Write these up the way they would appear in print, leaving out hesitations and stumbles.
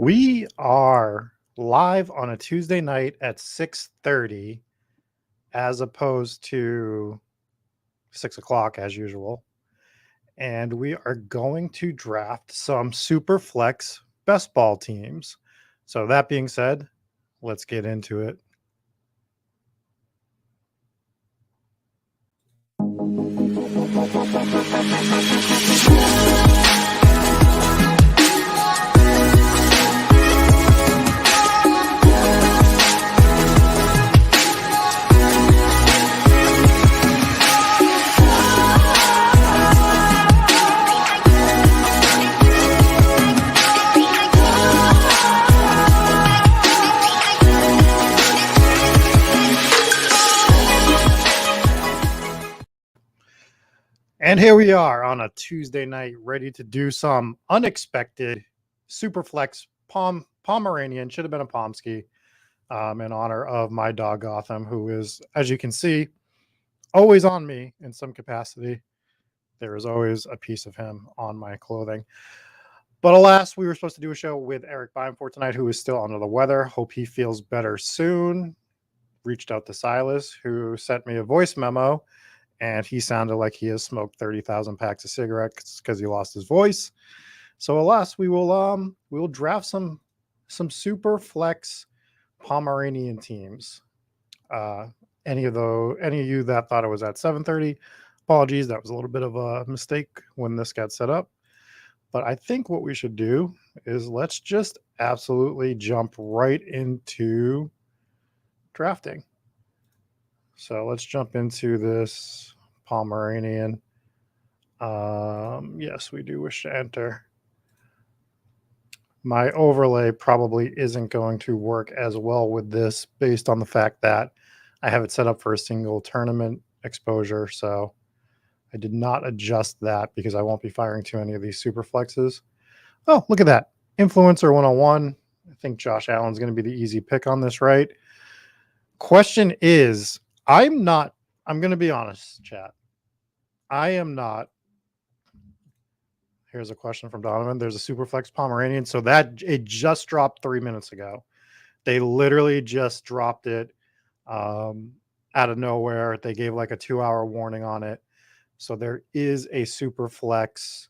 We are live on a Tuesday night at 6:30 as opposed to 6 o'clock as usual. And we are going to draft some super flex best ball teams. So that being said, let's get into it. And here we are on a Tuesday night, ready to do some unexpected Superflex Pomeranian. Should have been a Pomsky, in honor of my dog Gotham, who is, as you can see, always on me in some capacity. There is always a piece of him on my clothing. But alas, we were supposed to do a show with Eric Beinfort tonight, who is still under the weather. Hope he feels better soon. Reached out to Silas, who sent me a voice memo, and he sounded like he has smoked 30,000 packs of cigarettes because he lost his voice. So alas, we will draft some super flex Pomeranian teams. Any of you that thought it was at 7:30, apologies, that was a little bit of a mistake when this got set up. But I think what we should do is let's just absolutely jump right into drafting. So let's jump into this Pomeranian. Yes, we do wish to enter. My overlay probably isn't going to work as well with this based on the fact that I have it set up for a single tournament exposure. So I did not adjust that because I won't be firing too many of these super flexes. Oh, look at that. Influencer 101. I think Josh Allen's going to be the easy pick on this, right? Question is, I'm going to be honest, chat. I am not. Here's a question from Donovan. There's a Superflex Pomeranian. So that it just dropped 3 minutes ago. They literally just dropped it out of nowhere. They gave like a 2-hour warning on it. So there is a Superflex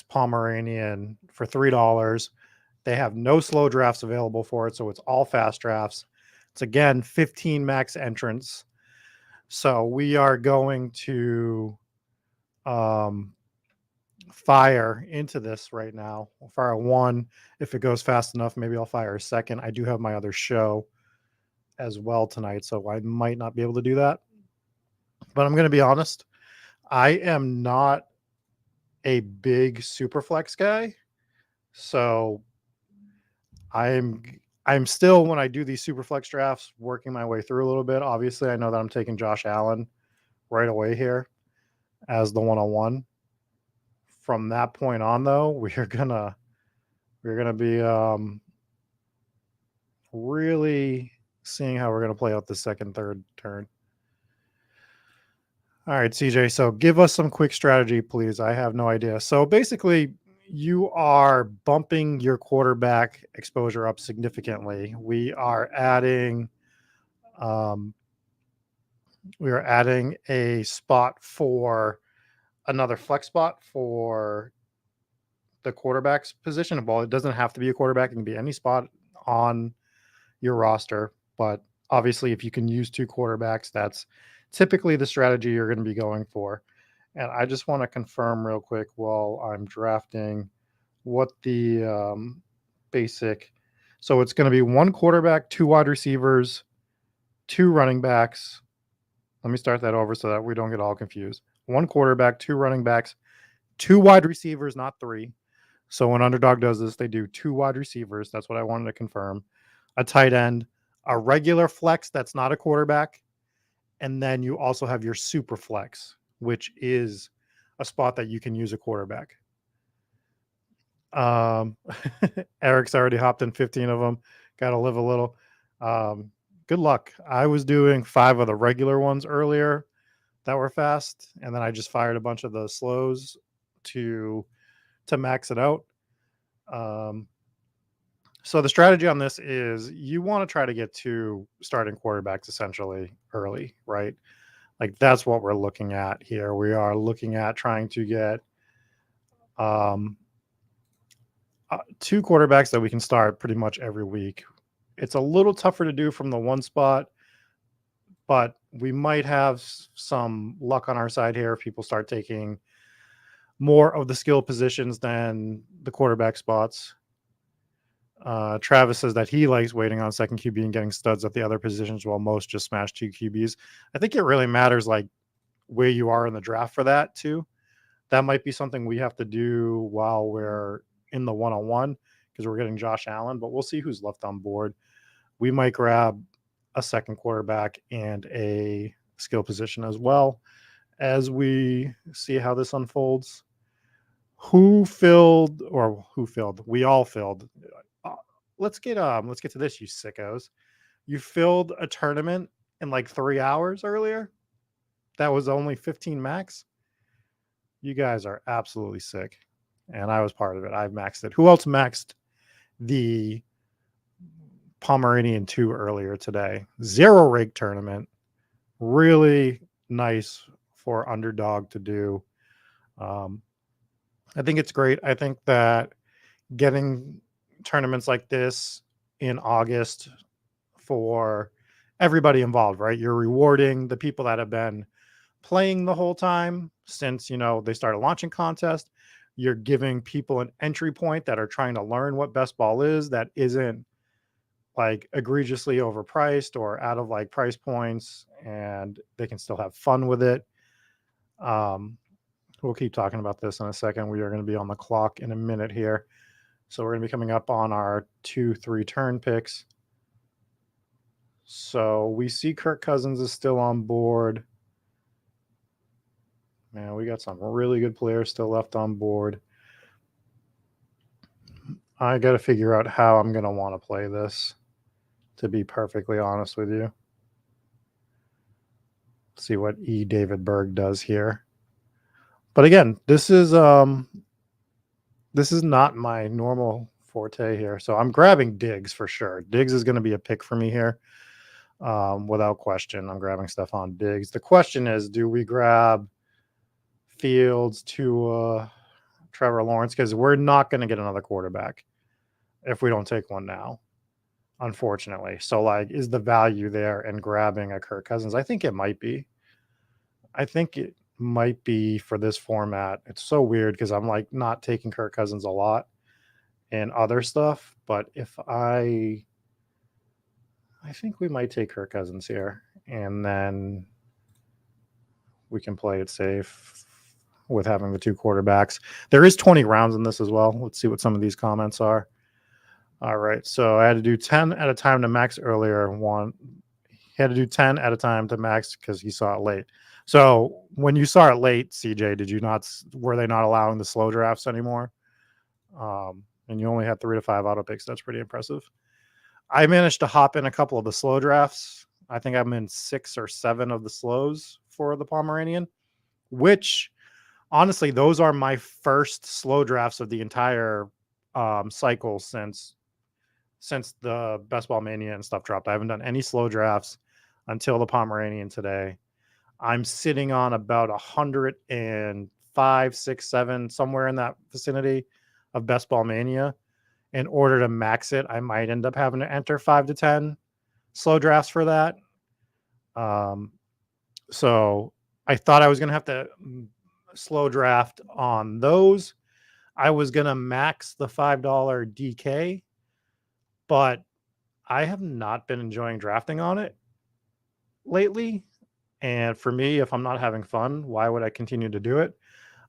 Pomeranian for $3. They have no slow drafts available for it. So it's all fast drafts. It's again 15 max entrants. So we are going to fire into this right now. I'll fire one. If it goes fast enough, maybe I'll fire a second. I do have my other show as well tonight, so I might not be able to do that. But I'm going to be honest. I am not a big Superflex guy. So I'm still, when I do these Superflex drafts, working my way through a little bit. Obviously, I know that I'm taking Josh Allen right away here as the 101. From that point on, though, we're gonna be really seeing how we're gonna play out the second, third turn. All right, CJ. So give us some quick strategy, please. I have no idea. So basically, you are bumping your quarterback exposure up significantly. We are adding a spot for another flex spot for the quarterback's position. Well, it doesn't have to be a quarterback. It can be any spot on your roster. But obviously, if you can use two quarterbacks, that's typically the strategy you're going to be going for. And I just want to confirm real quick while I'm drafting what the basic. So it's going to be one quarterback, two wide receivers, two running backs. Let me start that over so that we don't get all confused. One quarterback, two running backs, two wide receivers, not three. So when Underdog does this, they do two wide receivers. That's what I wanted to confirm. A tight end, a regular flex that's not a quarterback. And then you also have your super flex, which is a spot that you can use a quarterback. Eric's already hopped in 15 of them. Got to live a little. Good luck. I was doing 5 of the regular ones earlier that were fast, and then I just fired a bunch of the slows to max it out. So the strategy on this is you want to try to get two starting quarterbacks essentially early, right? Like that's what we're looking at here. We are looking at trying to get two quarterbacks that we can start pretty much every week. It's a little tougher to do from the one spot, but we might have some luck on our side here if people start taking more of the skill positions than the quarterback spots. Travis says that he likes waiting on second QB and getting studs at the other positions while most just smash two QBs. I think it really matters like where you are in the draft for that too. That might be something we have to do while we're in the one-on-one because we're getting Josh Allen, but we'll see who's left on board. We might grab a second quarterback and a skill position as well as we see how this unfolds. Who filled? We all filled. Let's get to this, you sickos. You filled a tournament in like 3 hours earlier. That was only 15 max. You guys are absolutely sick. And I was part of it. I've maxed it. Who else maxed the Pomeranian 2 earlier today? 0 rig tournament. Really nice for Underdog to do. I think it's great. I think that getting tournaments like this in August for everybody involved, right? You're rewarding the people that have been playing the whole time since, they started launching contest. You're giving people an entry point that are trying to learn what best ball is that isn't like egregiously overpriced or out of like price points, and they can still have fun with it. We'll keep talking about this in a second. We are going to be on the clock in a minute here. So we're going to be coming up on our 2-3 turn picks. So we see Kirk Cousins is still on board. Man, we got some really good players still left on board. I got to figure out how I'm going to want to play this, to be perfectly honest with you. Let's see what E. David Berg does here. But again, this is not my normal forte here. So I'm grabbing Diggs for sure. Diggs is going to be a pick for me here. Without question, I'm grabbing Stephon Diggs. The question is, do we grab Fields to Trevor Lawrence? Because we're not going to get another quarterback if we don't take one now, unfortunately. So, like, is the value there in grabbing a Kirk Cousins? I think it might be. I think it might be for this format. It's so weird because I'm like not taking Kirk Cousins a lot and other stuff, but if I think we might take Kirk Cousins here, and then we can play it safe with having the two quarterbacks. There is 20 rounds in this as well. Let's see what some of these comments are. All right, so I had to do 10 at a time to max earlier. He had to do 10 at a time to max because he saw it late. So when you saw it late, CJ, were they not allowing the slow drafts anymore? And you only had 3 to 5 auto picks. That's pretty impressive. I managed to hop in a couple of the slow drafts. I think I'm in 6 or 7 of the slows for the Pomeranian, which honestly, those are my first slow drafts of the entire cycle since the Best Ball Mania and stuff dropped. I haven't done any slow drafts until the Pomeranian today. I'm sitting on about 105, 6, 7, somewhere in that vicinity of Best Ball Mania. In order to max it, I might end up having to enter 5 to 10 slow drafts for that. So I thought I was going to have to slow draft on those. I was going to max the $5 DK, but I have not been enjoying drafting on it lately. And for me, if I'm not having fun, why would I continue to do it?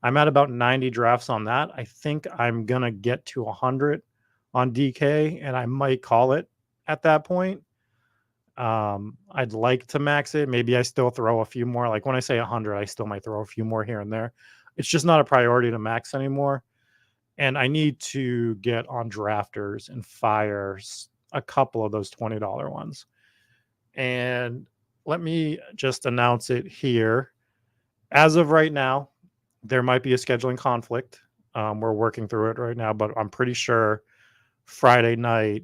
I'm at about 90 drafts on that. I think I'm going to get to 100 on DK, and I might call it at that point. I'd like to max it. Maybe I still throw a few more. Like when I say 100, I still might throw a few more here and there. It's just not a priority to max anymore. And I need to get on drafters and fire a couple of those $20 ones. And let me just announce it here. As of right now, there might be a scheduling conflict We're working through it right now, but I'm pretty sure Friday night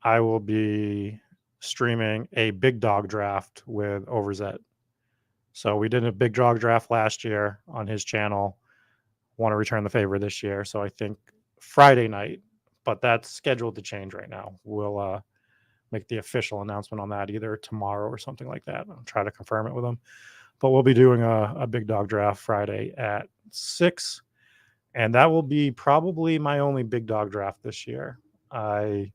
I will be streaming a big dog draft with Overzet. So we did a big dog draft last year on his channel. Want to return the favor this year. So I think Friday night, but that's scheduled to change right now. We'll make the official announcement on that either tomorrow or something like that. I'll try to confirm it with him. But we'll be doing a big dog draft Friday at 6. And that will be probably my only big dog draft this year. I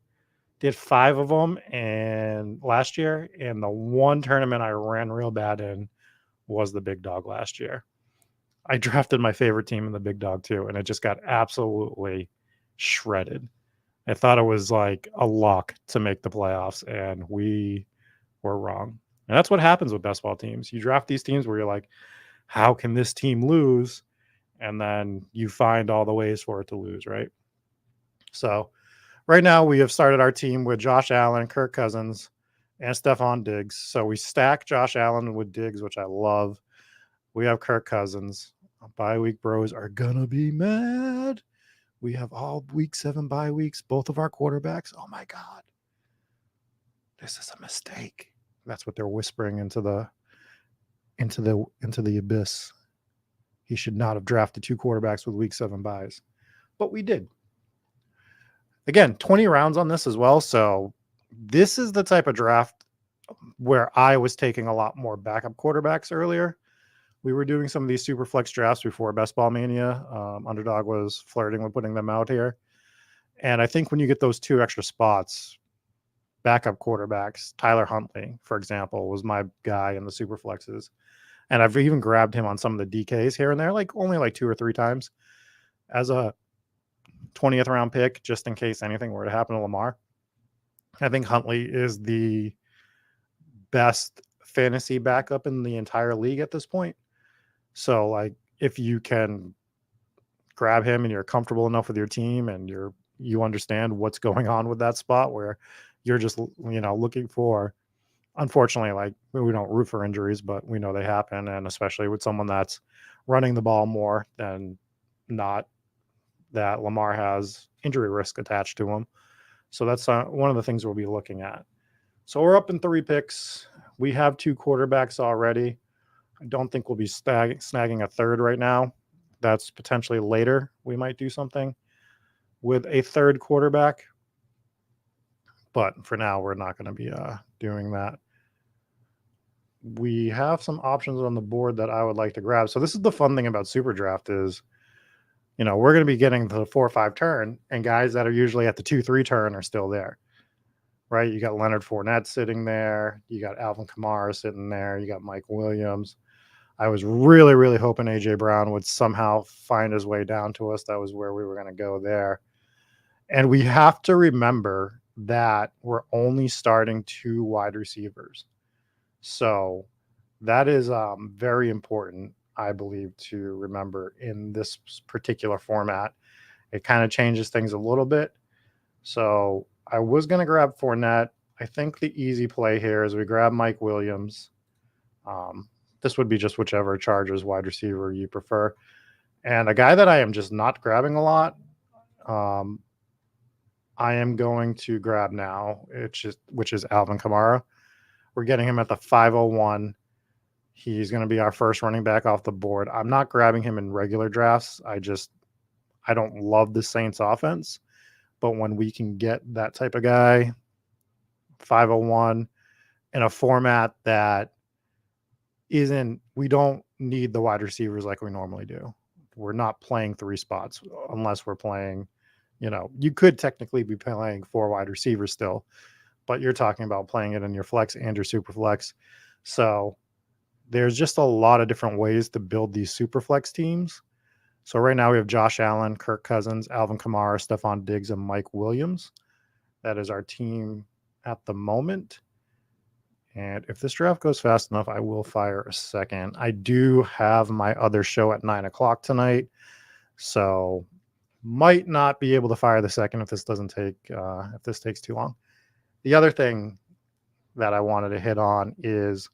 did 5 of them and last year, and the one tournament I ran real bad in was the big dog last year. I drafted my favorite team in the big dog too, and it just got absolutely shredded. I thought it was like a lock to make the playoffs, and we were wrong. And that's what happens with best ball teams. You draft these teams where you're like, how can this team lose? And then you find all the ways for it to lose, right? So right now we have started our team with Josh Allen, Kirk Cousins, and Stephon Diggs. So we stack Josh Allen with Diggs, which I love. We have Kirk Cousins. Bye week bros are gonna be mad. We have all week 7 bye weeks, both of our quarterbacks. Oh my God. This is a mistake. That's what they're whispering into the abyss. He should not have drafted 2 quarterbacks with week 7 byes. But we did. Again, 20 rounds on this as well. So this is the type of draft where I was taking a lot more backup quarterbacks earlier. We were doing some of these super flex drafts before Best Ball Mania. Underdog was flirting with putting them out here. And I think when you get those 2 extra spots, backup quarterbacks, Tyler Huntley, for example, was my guy in the super flexes. And I've even grabbed him on some of the DKs here and there, like only like 2 or 3 times as a 20th round pick, just in case anything were to happen to Lamar. I think Huntley is the best fantasy backup in the entire league at this point. So like if you can grab him and you're comfortable enough with your team and you understand what's going on with that spot where you're just, looking for, unfortunately, like we don't root for injuries, but we know they happen. And especially with someone that's running the ball more than not, that Lamar has injury risk attached to him. So that's one of the things we'll be looking at. So we're up in 3 picks. We have 2 quarterbacks already. I don't think we'll be snagging a third right now. That's potentially later. We might do something with a third quarterback. But for now, we're not going to be doing that. We have some options on the board that I would like to grab. So this is the fun thing about Super Draft is, we're going to be getting to the 4 or 5 turn, and guys that are usually at the 2-3 turn are still there, right? You got Leonard Fournette sitting there. You got Alvin Kamara sitting there. You got Mike Williams. I was really, really hoping A.J. Brown would somehow find his way down to us. That was where we were going to go there. And we have to remember that we're only starting 2 wide receivers. So that is very important, I believe, to remember in this particular format. It kind of changes things a little bit. So I was going to grab Fournette. I think the easy play here is we grab Mike Williams. This would be just whichever Chargers wide receiver you prefer. And a guy that I am just not grabbing a lot, I am going to grab now, which is Alvin Kamara. We're getting him at the 501. He's going to be our first running back off the board. I'm not grabbing him in regular drafts. I don't love the Saints offense, but when we can get that type of guy, 501, in a format that we don't need the wide receivers like we normally do. We're not playing 3 spots unless we're playing, you could technically be playing 4 wide receivers still, but you're talking about playing it in your flex and your super flex. So there's just a lot of different ways to build these super flex teams. So right now we have Josh Allen, Kirk Cousins, Alvin Kamara, Stephon Diggs, and Mike Williams. That is our team at the moment. And if this draft goes fast enough, I will fire a second. I do have my other show at 9 o'clock tonight, so might not be able to fire the second if this takes too long. The other thing that I wanted to hit on is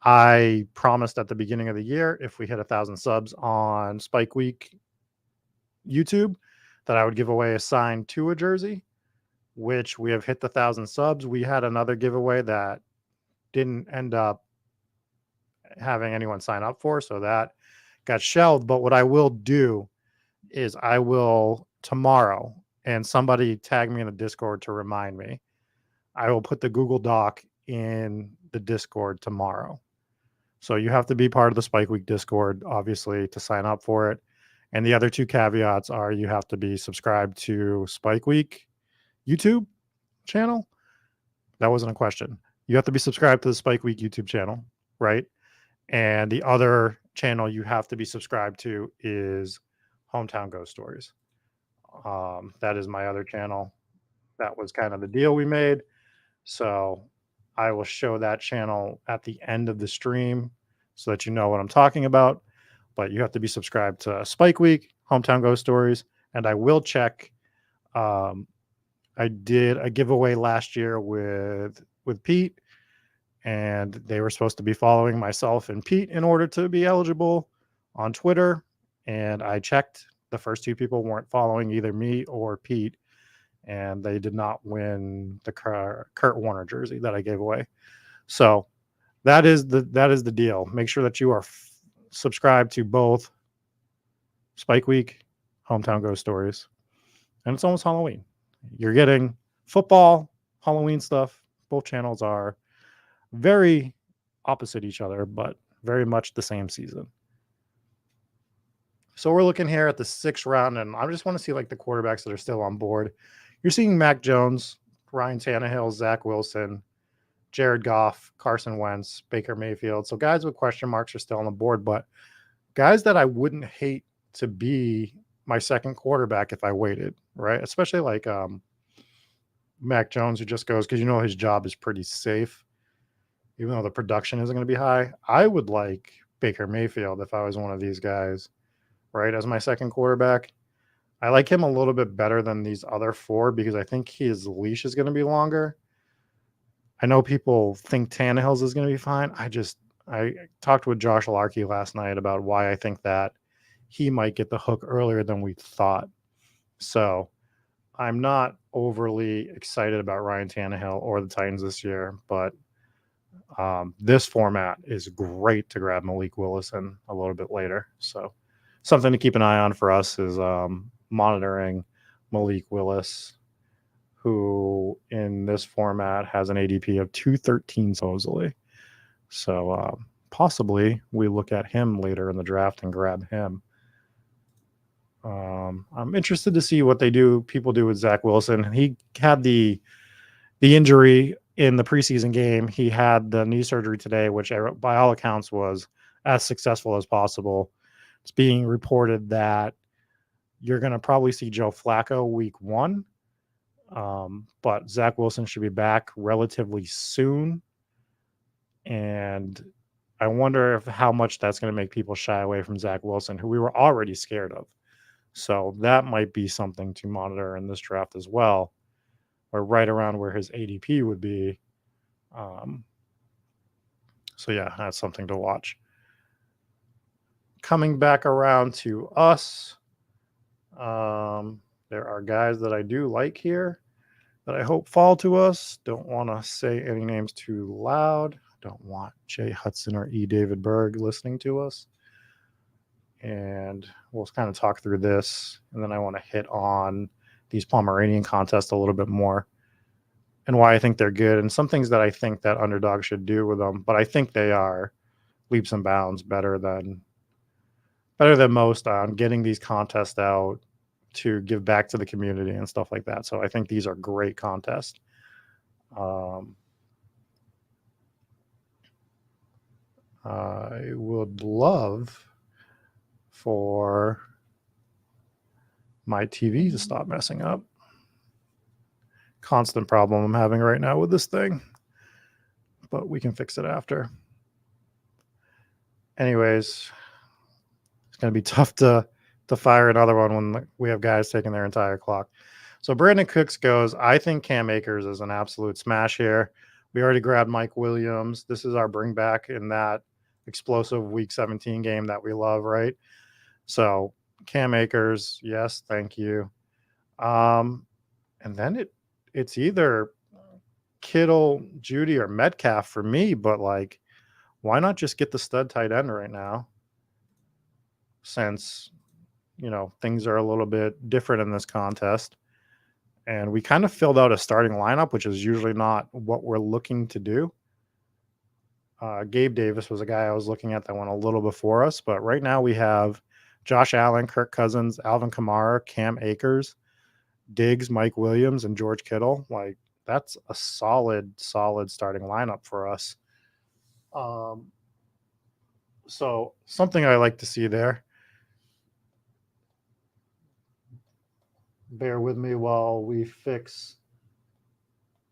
I promised at the beginning of the year, if we hit 1,000 subs on Spike Week, YouTube that I would give away a signed Tua jersey, which we have hit the 1,000 subs. We had another giveaway that didn't end up having anyone sign up for, so that got shelved. But what I will do is I will tomorrow, and somebody tag me in the Discord to remind me, I will put the Google Doc in the Discord tomorrow. So you have to be part of the Spike Week Discord, obviously, to sign up for it. And the other two caveats are you have to be subscribed to Spike Week YouTube channel. That wasn't a question. You have to be subscribed to the Spike Week YouTube channel, right? And the other channel you have to be subscribed to is Hometown Ghost Stories. That is my other channel. That was kind of the deal we made. So I will show that channel at the end of the stream so that you know what I'm talking about. But you have to be subscribed to Spike Week, Hometown Ghost Stories, and I will check. I did a giveaway last year with Pete, and they were supposed to be following myself and Pete in order to be eligible on Twitter. And I checked. The first two people weren't following either me or Pete, and they did not win the Kurt Warner jersey that I gave away. So that is the deal. Make sure that you are subscribed to both Spike Week, Hometown Ghost Stories, and it's almost Halloween. You're getting football, Halloween stuff. Both channels are very opposite each other, but very much the same season. So we're looking here at the 6th round, and I just want to see like the quarterbacks that are still on board. You're seeing Mac Jones, Ryan Tannehill, Zach Wilson, Jared Goff, Carson Wentz, Baker Mayfield. So guys with question marks are still on the board, but guys that I wouldn't hate to be my second quarterback if I waited, right? Especially like Mac Jones, who just goes because you know his job is pretty safe, even though the production isn't going to be high. I would like Baker Mayfield if I was one of these guys, right, as my second quarterback. I like him a little bit better than these other four because I think his leash is going to be longer. I know people think Tannehill's is going to be fine. I talked with Josh Larkey last night about why I think that he might get the hook earlier than we thought. So I'm not overly excited about Ryan Tannehill or the Titans this year, but this format is great to grab Malik Willis in a little bit later. So something to keep an eye on for us is monitoring Malik Willis, who in this format has an ADP of 213 supposedly. So possibly we look at him later in the draft and grab him. I'm interested to see what people do with Zach Wilson. He had the injury in the preseason game. He had the knee surgery today, which by all accounts was as successful as possible. It's being reported that you're going to probably see Joe Flacco week 1. But Zach Wilson should be back relatively soon. And I wonder how much that's going to make people shy away from Zach Wilson, who we were already scared of. So that might be something to monitor in this draft as well, or right around where his ADP would be. So yeah, that's something to watch. Coming back around to us, there are guys that I do like here that I hope fall to us. Don't want to say any names too loud. Don't want Jay Hudson or E. David Berg listening to us. And we'll kind of talk through this. And then I want to hit on these Pomeranian contests a little bit more and why I think they're good and some things that I think that Underdog should do with them. But I think they are leaps and bounds better than most on getting these contests out to give back to the community and stuff like that. So I think these are great contests. I would love for my TV to stop messing up. Constant problem I'm having right now with this thing, but we can fix it after. Anyways, it's going to be tough to fire another one when we have guys taking their entire clock. So Brandon Cooks goes, I think Cam Akers is an absolute smash here. We already grabbed Mike Williams. This is our bring back in that explosive week 17 game that we love, right? So Cam Akers, yes, thank you. And then it's either Kittle, Judy, or Metcalf for me, but like, why not just get the stud tight end right now? Since, things are a little bit different in this contest. And we kind of filled out a starting lineup, which is usually not what we're looking to do. Gabe Davis was a guy I was looking at that went a little before us, but right now we have Josh Allen, Kirk Cousins, Alvin Kamara, Cam Akers, Diggs, Mike Williams, and George Kittle. Like, that's a solid starting lineup for us. So something I like to see there. Bear with me while we fix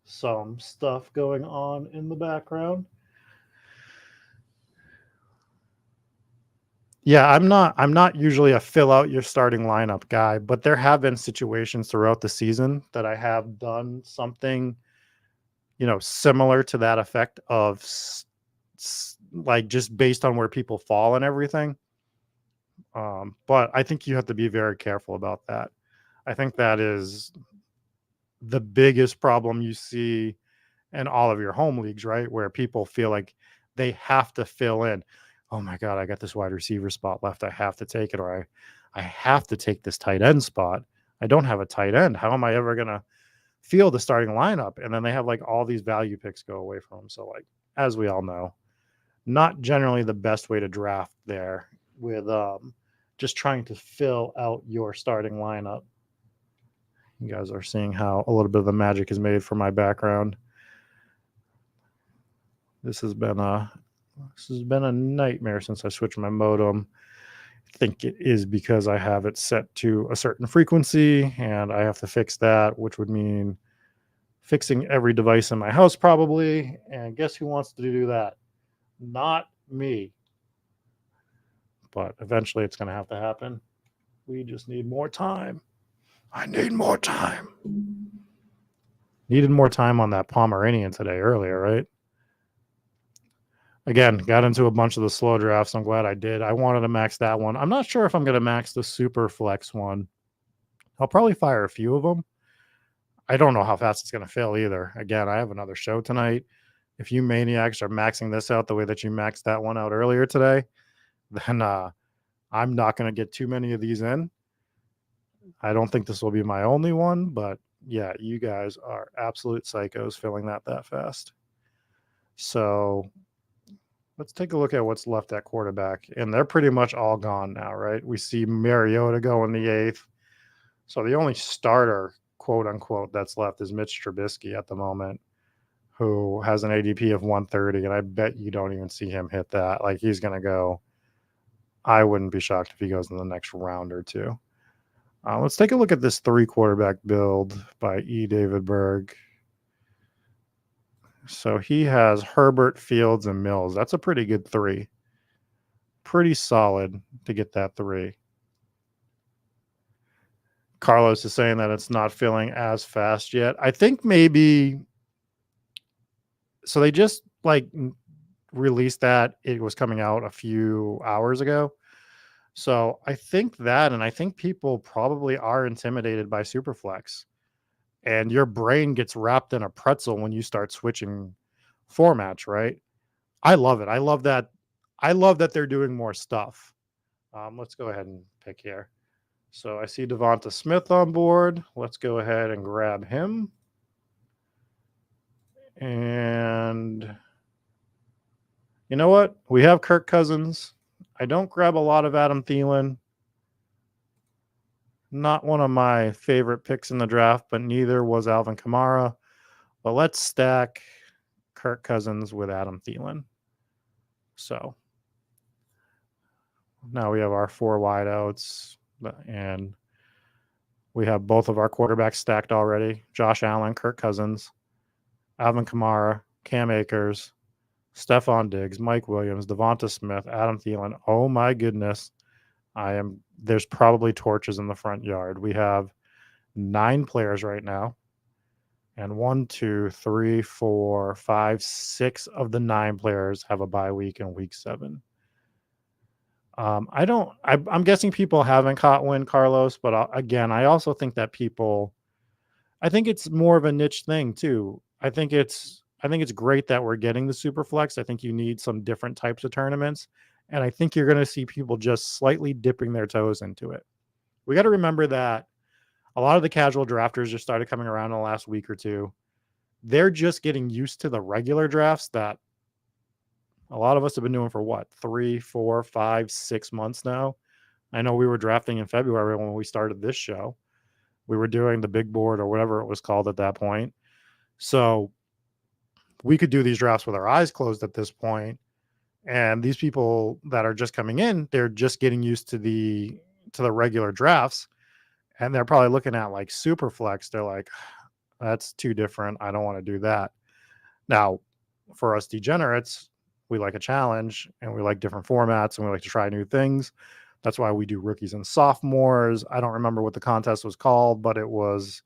some stuff going on in the background. Yeah, I'm not usually a fill out your starting lineup guy, but there have been situations throughout the season that I have done something, similar to that effect of like just based on where people fall and everything. But I think you have to be very careful about that. I think that is the biggest problem you see in all of your home leagues, right? Where people feel like they have to fill in. Oh my God, I got this wide receiver spot left. I have to take it, or I have to take this tight end spot. I don't have a tight end. How am I ever going to field the starting lineup? And then they have like all these value picks go away from them. So like, as we all know, not generally the best way to draft there with just trying to fill out your starting lineup. You guys are seeing how a little bit of the magic is made for my background. This has been a nightmare since I switched my modem. I think it is because I have it set to a certain frequency and I have to fix that, which would mean fixing every device in my house probably. And guess who wants to do that? Not me. But eventually it's going to have to happen. We just need more time. I need more time. Needed more time on that Pomeranian today earlier, right? Again, got into a bunch of the slow drafts. I'm glad I did. I wanted to max that one. I'm not sure if I'm going to max the SuperFlex one. I'll probably fire a few of them. I don't know how fast it's going to fill either. Again, I have another show tonight. If you maniacs are maxing this out the way that you maxed that one out earlier today, then I'm not going to get too many of these in. I don't think this will be my only one, but yeah, you guys are absolute psychos filling that fast. So let's take a look at what's left at quarterback. And they're pretty much all gone now, right? We see Mariota go in the 8th. So the only starter, quote unquote, that's left is Mitch Trubisky at the moment, who has an ADP of 130. And I bet you don't even see him hit that. Like, he's going to go. I wouldn't be shocked if he goes in the next round or two. Let's take a look at this 3 quarterback build by E. David Berg. So he has Herbert, Fields, and Mills. That's a pretty good 3. Pretty solid to get that 3. Carlos is saying that it's not filling as fast yet. I think maybe. So they just released that. It was coming out a few hours ago. So I think that, and I think people probably are intimidated by Superflex. And your brain gets wrapped in a pretzel when you start switching formats, right? I love it. I love that they're doing more stuff. Let's go ahead and pick here. So I see Devonta Smith on board. Let's go ahead and grab him. And you know what? We have Kirk Cousins. I don't grab a lot of Adam Thielen. Not one of my favorite picks in the draft, but neither was Alvin Kamara. But let's stack Kirk Cousins with Adam Thielen. So now we have our 4 wideouts, and we have both of our quarterbacks stacked already. Josh Allen, Kirk Cousins, Alvin Kamara, Cam Akers, Stephon Diggs, Mike Williams, Devonta Smith, Adam Thielen. Oh my goodness. There's probably torches in the front yard. We have 9 players right now. And 1, 2, 3, 4, 5, 6 of the 9 players have a bye week in week 7. I'm guessing people haven't caught wind, Carlos, but again, I also think that I think it's more of a niche thing too. I think it's great that we're getting the super flex. I think you need some different types of tournaments. And I think you're going to see people just slightly dipping their toes into it. We got to remember that a lot of the casual drafters just started coming around in the last week or two. They're just getting used to the regular drafts that a lot of us have been doing for what, 3, 4, 5, 6 months now. I know we were drafting in February when we started this show. We were doing the big board or whatever it was called at that point. So we could do these drafts with our eyes closed at this point. And these people that are just coming in, they're just getting used to the regular drafts. And they're probably looking at like Superflex. They're like, that's too different. I don't want to do that. Now, for us degenerates, we like a challenge and we like different formats and we like to try new things. That's why we do rookies and sophomores. I don't remember what the contest was called, but it was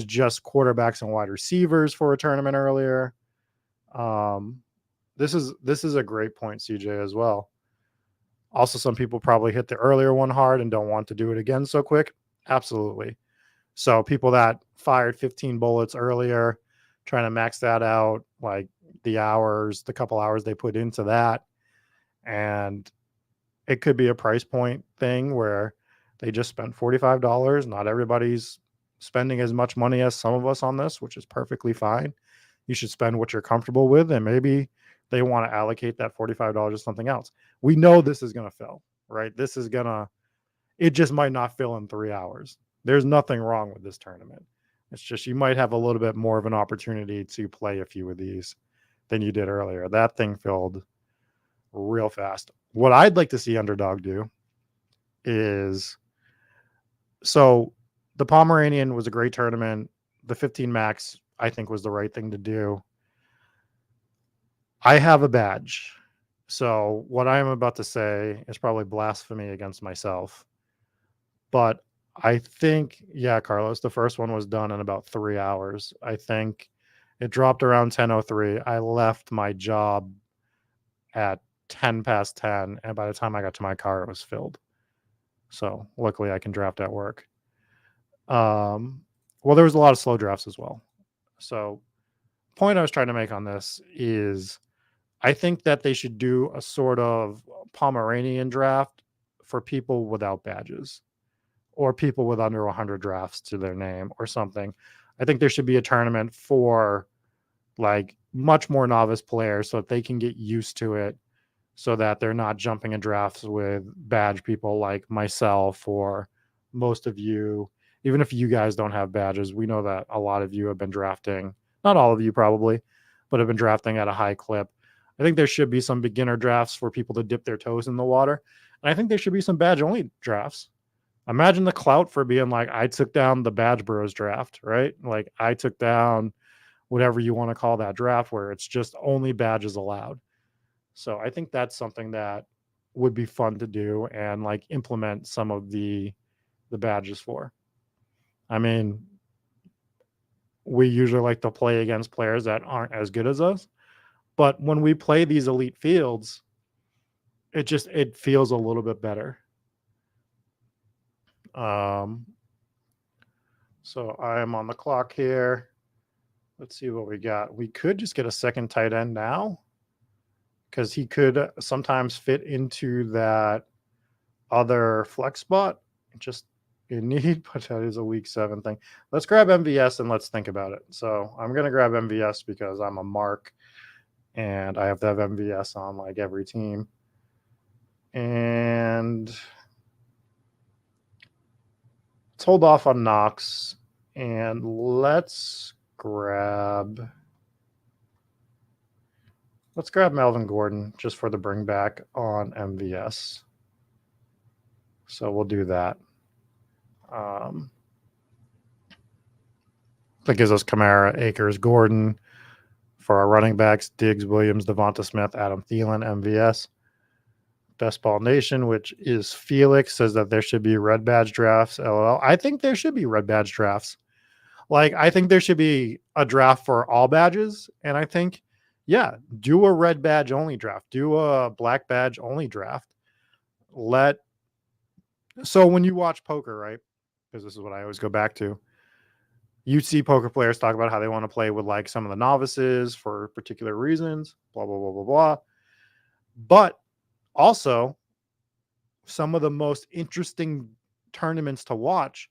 just quarterbacks and wide receivers for a tournament earlier. This is a great point, CJ, as well. Also, some people probably hit the earlier one hard and don't want to do it again so quick. Absolutely. So people that fired 15 bullets earlier, trying to max that out, like the couple hours they put into that. And it could be a price point thing where they just spent $45. Not everybody's spending as much money as some of us on this, which is perfectly fine. You should spend what you're comfortable with, and maybe they want to allocate that $45 to something else. We know this is going to fill, right? It just might not fill in 3 hours. There's nothing wrong with this tournament. It's just you might have a little bit more of an opportunity to play a few of these than you did earlier. That thing filled real fast. What I'd like to see Underdog do is, so the Pomeranian was a great tournament. The 15 max, I think, was the right thing to do. I have a badge. So what I am about to say is probably blasphemy against myself. But I think, yeah, Carlos, the first one was done in about 3 hours. I think it dropped around 10:03. I left my job at 10 past 10, and by the time I got to my car, it was filled. So luckily I can draft at work. Well, there was a lot of slow drafts as well. So point I was trying to make on this is I think that they should do a sort of Pomeranian draft for people without badges or people with under 100 drafts to their name or something. I think there should be a tournament for like much more novice players so that they can get used to it, so that they're not jumping in drafts with badge people like myself or most of you. Even if you guys don't have badges, we know that a lot of you have been drafting, not all of you probably, but have been drafting at a high clip. I think there should be some beginner drafts for people to dip their toes in the water. And I think there should be some badge only drafts. Imagine the clout for being like, I took down the Badge Bros draft, right? Like I took down whatever you want to call that draft where it's just only badges allowed. So I think that's something that would be fun to do and like implement some of the badges for. I mean, we usually like to play against players that aren't as good as us, but when we play these elite fields, it feels a little bit better. So I am on the clock here. Let's see what we got. We could just get a second tight end now, because he could sometimes fit into that other flex spot. Just in need, but that is a week 7 thing. Let's grab MVS and let's think about it. So I'm going to grab MVS because I'm a mark and I have to have MVS on like every team. And let's hold off on Knox and let's grab Melvin Gordon just for the bring back on MVS. So we'll do that. That gives us Kamara, Akers, Gordon. For our running backs, Diggs, Williams, Devonta Smith, Adam Thielen, MVS. Best Ball Nation, which is Felix, says that there should be red badge drafts. LOL. I think there should be red badge drafts. Like, I think there should be a draft for all badges. And I think, yeah, do a red badge only draft. Do a black badge only draft. So when you watch poker, right? Because this is what I always go back to. You see poker players talk about how they want to play with like some of the novices for particular reasons, blah, blah, blah, blah, blah. But also, some of the most interesting tournaments to watch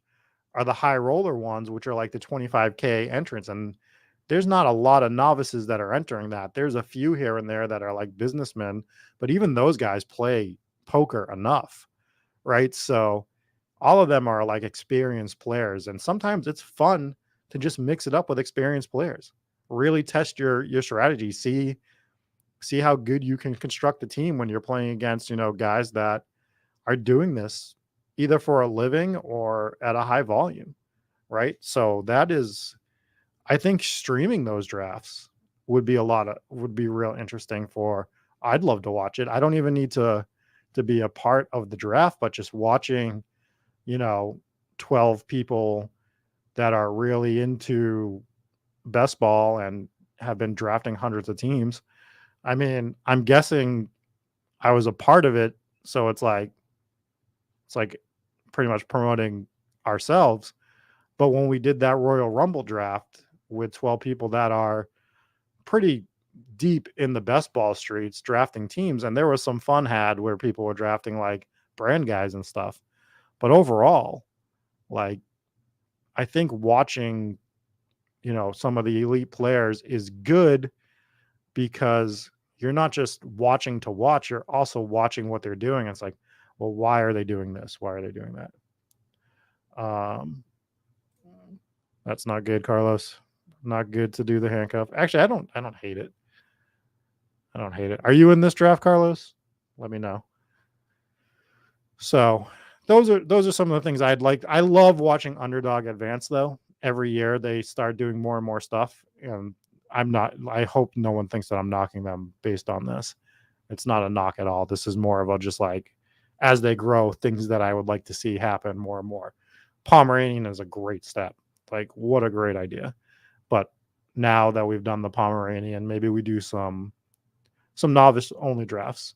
are the high roller ones, which are like the 25K entrants. And there's not a lot of novices that are entering that. There's a few here and there that are like businessmen, but even those guys play poker enough, right? So all of them are like experienced players. And sometimes it's fun to just mix it up with experienced players. Really test your strategy. See how good you can construct a team when you're playing against, guys that are doing this either for a living or at a high volume, right? So that is, I think streaming those drafts would be real interesting for. I'd love to watch it. I don't even need to be a part of the draft, but just watching, 12 people that are really into best ball and have been drafting hundreds of teams. I mean, I'm guessing I was a part of it, so it's like pretty much promoting ourselves. But when we did that Royal Rumble draft with 12 people that are pretty deep in the best ball streets drafting teams, and there was some fun had where people were drafting like brand guys and stuff. But overall, like, I think watching, some of the elite players is good because you're not just watching to watch, you're also watching what they're doing. It's like, well, why are they doing this? Why are they doing that? That's not good, Carlos. Not good to do the handcuff. Actually, I don't hate it. I don't hate it. Are you in this draft, Carlos? Let me know. So those are some of the things I'd like. I love watching Underdog advance though. Every year they start doing more and more stuff. And I hope no one thinks that I'm knocking them based on this. It's not a knock at all. This is more of a just like as they grow, things that I would like to see happen more and more. Pomeranian is a great step. Like, what a great idea. But now that we've done the Pomeranian, maybe we do some novice only drafts.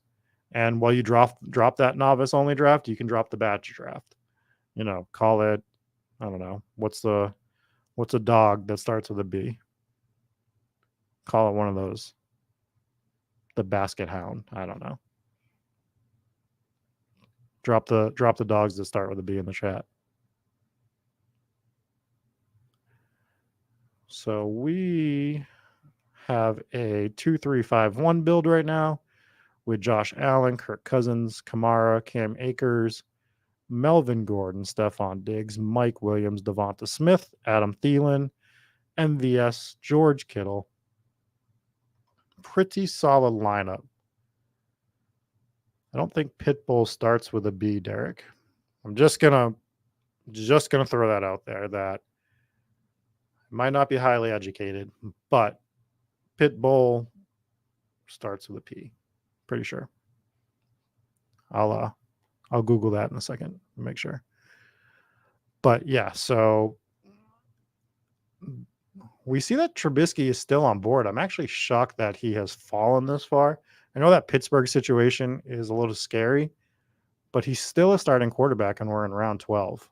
And while you drop that novice only draft, you can drop the badge draft. Call it, I don't know, what's a dog that starts with a B? Call it one of those. The basket hound. I don't know. Drop the dogs that start with a B in the chat. So we have a 2-3-5-1 build right now with Josh Allen, Kirk Cousins, Kamara, Cam Akers, Melvin Gordon, Stephon Diggs, Mike Williams, Devonta Smith, Adam Thielen, MVS, George Kittle. Pretty solid lineup. I don't think Pitbull starts with a B, Derek. I'm just gonna throw that out there that might not be highly educated, but Pitbull starts with a P. Pretty sure. I'll Google that in a second to make sure. But yeah, so we see that Trubisky is still on board. I'm actually shocked that he has fallen this far. I know that Pittsburgh situation is a little scary, but he's still a starting quarterback and we're in round 12.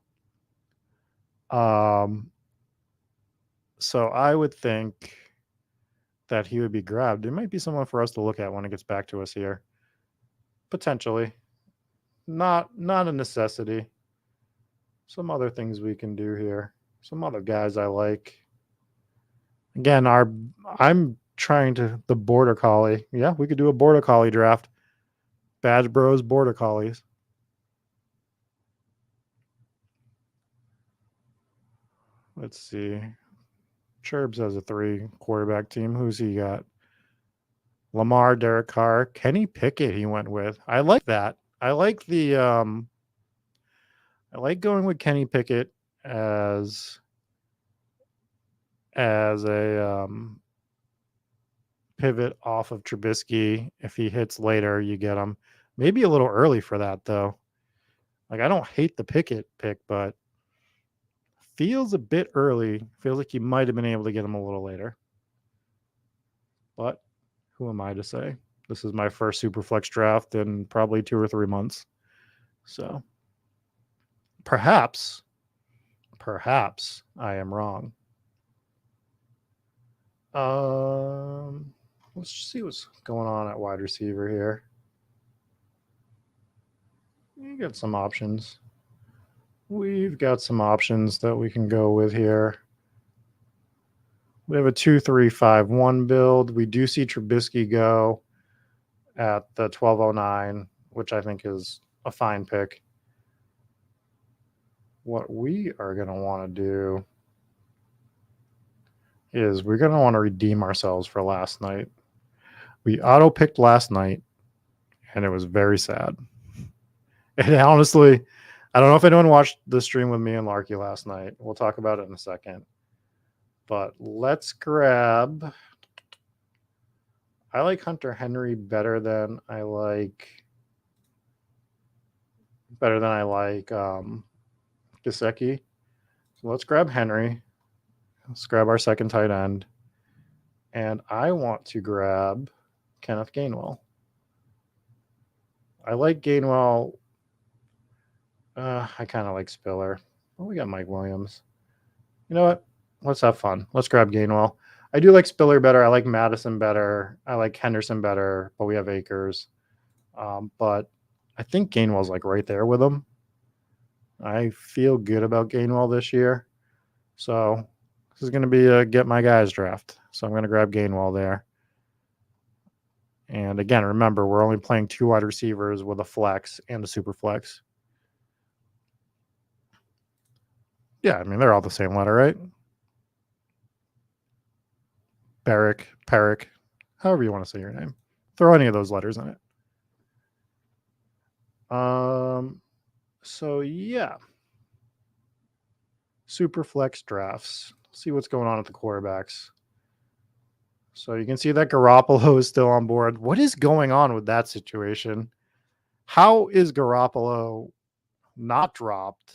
So I would think that he would be grabbed. It might be someone for us to look at when it gets back to us here. Potentially. Not a necessity. Some other things we can do here. Some other guys I like. Again, I'm trying to the border collie. Yeah, we could do a border collie draft. Badge Bros border collies. Let's see. Churbs has a 3 quarterback team. Who's he got? Lamar, Derek Carr, Kenny Pickett he went with. I like that. I like the I like going with Kenny Pickett as a pivot off of Trubisky. If he hits later, you get him. Maybe a little early for that though. Like, I don't hate the Pickett pick, but feels a bit early. Feels like you might have been able to get him a little later. But who am I to say? This is my first Superflex draft in probably 2 or 3 months. So perhaps I am wrong. Let's see what's going on at wide receiver here. You got some options. We've got some options that we can go with here. We have a 2-3-5-1 build. We do see Trubisky go at the 1209, which I think is a fine pick. What we are going to want to do is we're going to want to redeem ourselves for last night. We auto-picked last night, and it was very sad. And honestly, I don't know if anyone watched the stream with me and Larky last night. We'll talk about it in a second. But let's grab... I like Hunter Henry better than I like Gesicki. So let's grab Henry. Let's grab our second tight end. And I want to grab Kenneth Gainwell. I like Gainwell. I kind of like Spiller. Oh, we got Mike Williams. You know what? Let's have fun. Let's grab Gainwell. I do like Spiller better. I like Madison better. I like Henderson better, but we have Akers. But I think Gainwell's like right there with him. I feel good about Gainwell this year. So this is going to be a get my guys draft. So I'm going to grab Gainwell there. And again, remember, we're only playing 2 wide receivers with a flex and a super flex. Yeah, I mean, they're all the same letter, right? Peric, however you want to say your name. Throw any of those letters in it. So yeah. Super flex drafts. See what's going on at the quarterbacks. So you can see that Garoppolo is still on board. What is going on with that situation? How is Garoppolo not dropped?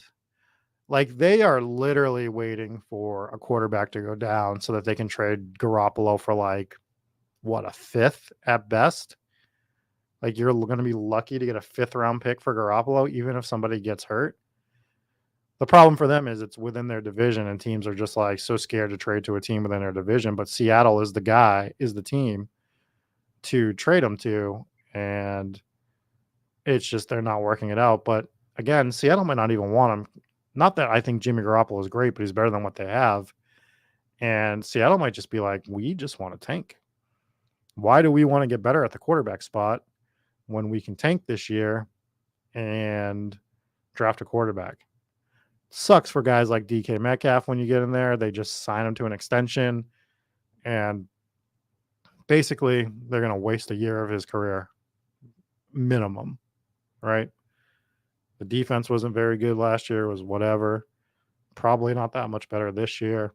Like, they are literally waiting for a quarterback to go down so that they can trade Garoppolo for like, what, a 5th at best? Like, you're going to be lucky to get a 5th round pick for Garoppolo, even if somebody gets hurt. The problem for them is it's within their division, and teams are just like so scared to trade to a team within their division. But Seattle is the team to trade them to, and it's just they're not working it out. But again, Seattle might not even want him. Not that I think Jimmy Garoppolo is great, but he's better than what they have. And Seattle might just be like, we just want to tank. Why do we want to get better at the quarterback spot when we can tank this year and draft a quarterback? Sucks for guys like DK Metcalf when you get in there. They just sign him to an extension, and basically they're going to waste a year of his career minimum, right? The defense wasn't very good last year. It was whatever. Probably not that much better this year.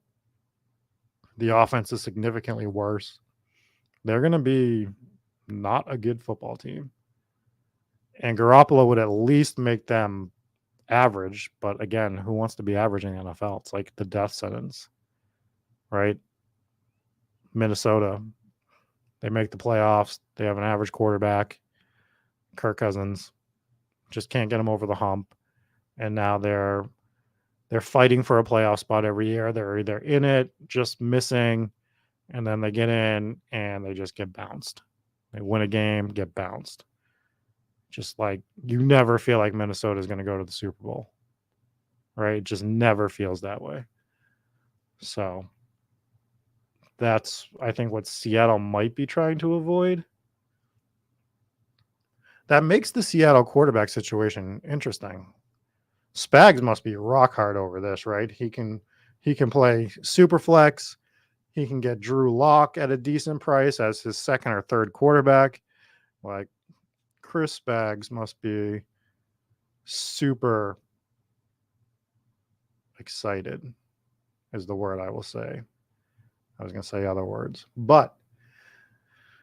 The offense is significantly worse. They're going to be not a good football team. And Garoppolo would at least make them average. But again, who wants to be averaging NFL? It's like the death sentence, right? Minnesota, they make the playoffs. They have an average quarterback. Kirk Cousins just can't get them over the hump. And now they're fighting for a playoff spot every year. They're either in it, just missing, and then they get in and they just get bounced. They win a game, get bounced. Just like you never feel like Minnesota is going to go to the Super Bowl, right? It just never feels that way. So that's, I think, what Seattle might be trying to avoid. That makes the Seattle quarterback situation interesting. Spags must be rock hard over this, right? He can play super flex. He can get Drew Lock at a decent price as his second or third quarterback. Like, Chris Spags must be super excited, is the word I will say. I was going to say other words, but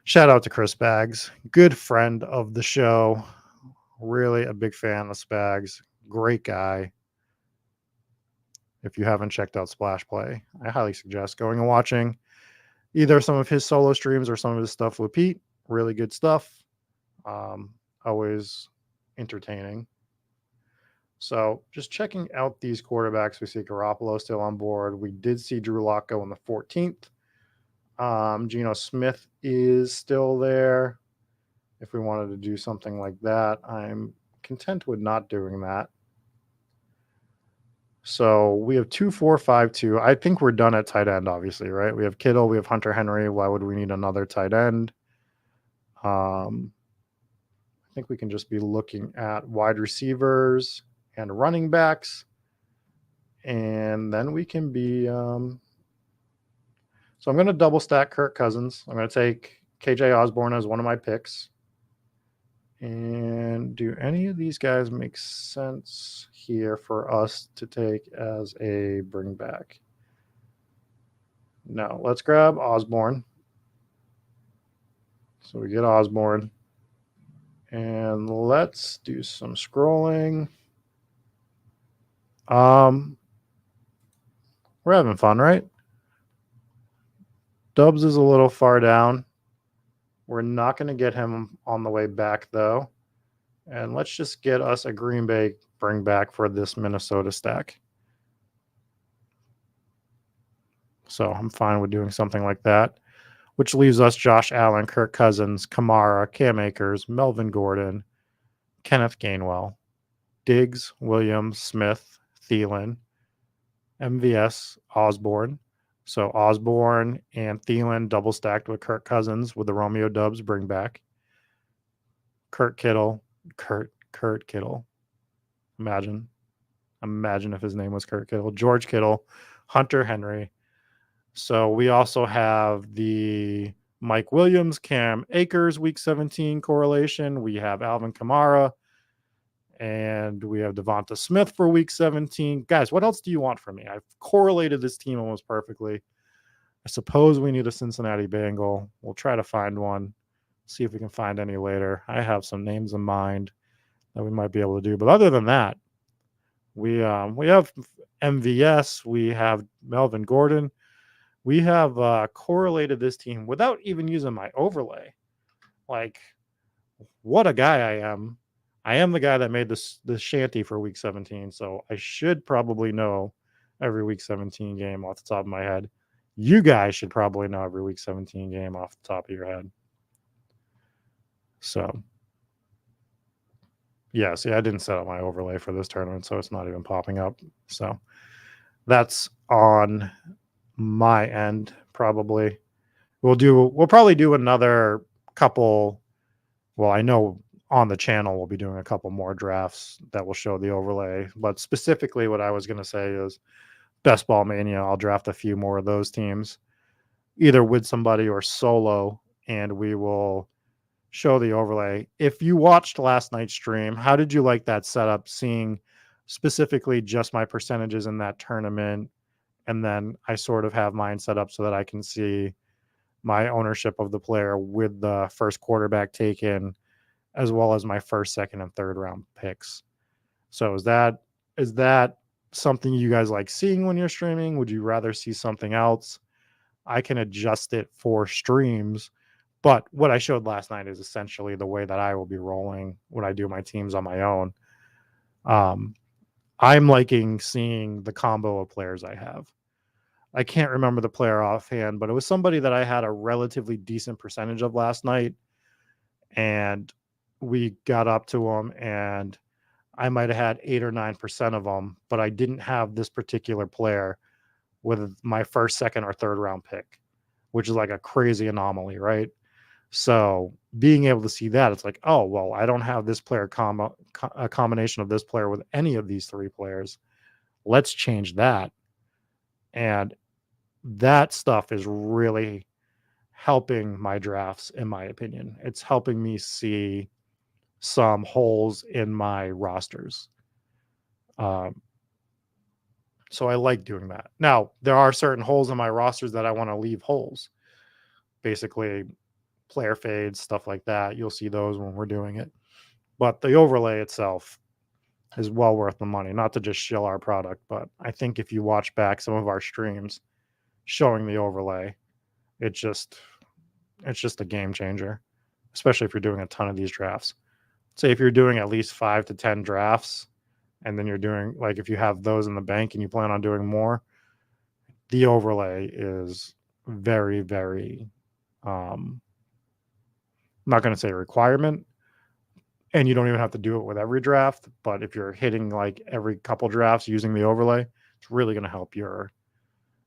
shout out to Chris Spags, good friend of the show. Really a big fan of Spags. Great guy. If you haven't checked out Splash Play, I highly suggest going and watching either some of his solo streams or some of his stuff with Pete. Really good stuff. Always entertaining. So just checking out these quarterbacks, we see Garoppolo still on board. We did see Drew Lock go on the 14th. Geno Smith is still there. If we wanted to do something like that, I'm content with not doing that. So we have 2, 4, 5, 2. I think we're done at tight end, obviously, right? We have Kittle, we have Hunter Henry. Why would we need another tight end? I think we can just be looking at wide receivers and running backs. And then we can be so I'm going to double stack Kirk Cousins. I'm going to take KJ Osborne as one of my picks. And do any of these guys make sense here for us to take as a bring back? No, let's grab Osborne. So we get Osborne. And let's do some scrolling. We're having fun, right? Dubs is a little far down. We're not going to get him on the way back, though. And let's just get us a Green Bay bring back for this Minnesota stack. So I'm fine with doing something like that, which leaves us Josh Allen, Kirk Cousins, Kamara, Cam Akers, Melvin Gordon, Kenneth Gainwell, Diggs, Williams, Smith, Thielen, MVS, Osborne. So Osborne and Thielen double stacked with Kirk Cousins with the Romeo Dubs bring back. Kurt Kittle. Imagine if his name was Kurt Kittle. George Kittle, Hunter Henry. So we also have the Mike Williams, Cam Akers, week 17 correlation. We have Alvin Kamara, and we have Devonta Smith for week 17. Guys, what else do you want from me? I've correlated this team almost perfectly. I suppose we need a Cincinnati Bengal. We'll try to find one, see if we can find any later. I have some names in mind that we might be able to do. But other than that, we have MVS. We have Melvin Gordon. We have correlated this team without even using my overlay. Like, what a guy I am. I am the guy that made this shanty for week 17, so I should probably know every week 17 game off the top of my head. You guys should probably know every week 17 game off the top of your head. So, yeah, see, I didn't set up my overlay for this tournament, so it's not even popping up. So that's on my end, probably. We'll probably do another couple. Well, I know on the channel we'll be doing a couple more drafts that will show the overlay. But specifically, what I was going to say is Best Ball Mania. I'll draft a few more of those teams, either with somebody or solo, and we will show the overlay. If you watched last night's stream, how did you like that setup, seeing specifically just my percentages in that tournament? And then I sort of have mine set up so that I can see my ownership of the player with the first quarterback taken, as well as my first, second, and third round picks. So is that something you guys like seeing when you're streaming? Would you rather see something else? I can adjust it for streams, but what I showed last night is essentially the way that I will be rolling when I do my teams on my own. I'm liking seeing the combo of players I have. I can't remember the player offhand, but it was somebody that I had a relatively decent percentage of last night, and we got up to him, and I might have had 8 or 9% of them, but I didn't have this particular player with my first, second, or third round pick, which is like a crazy anomaly, right? So being able to see that, it's like, oh, well, I don't have this player a combination of this player with any of these three players. Let's change that. And that stuff is really helping my drafts, in my opinion. It's helping me see some holes in my rosters. So I like doing that. Now, there are certain holes in my rosters that I want to leave holes. Basically, player fades, stuff like that. You'll see those when we're doing it. But the overlay itself is well worth the money. Not to just shill our product, but I think if you watch back some of our streams showing the overlay, it's just a game changer, especially if you're doing a ton of these drafts. Say if you're doing at least 5 to 10 drafts, and then you're doing, like, if you have those in the bank and you plan on doing more, the overlay is very, very, I'm not going to say a requirement, and you don't even have to do it with every draft, but if you're hitting like every couple drafts using the overlay, it's really going to help your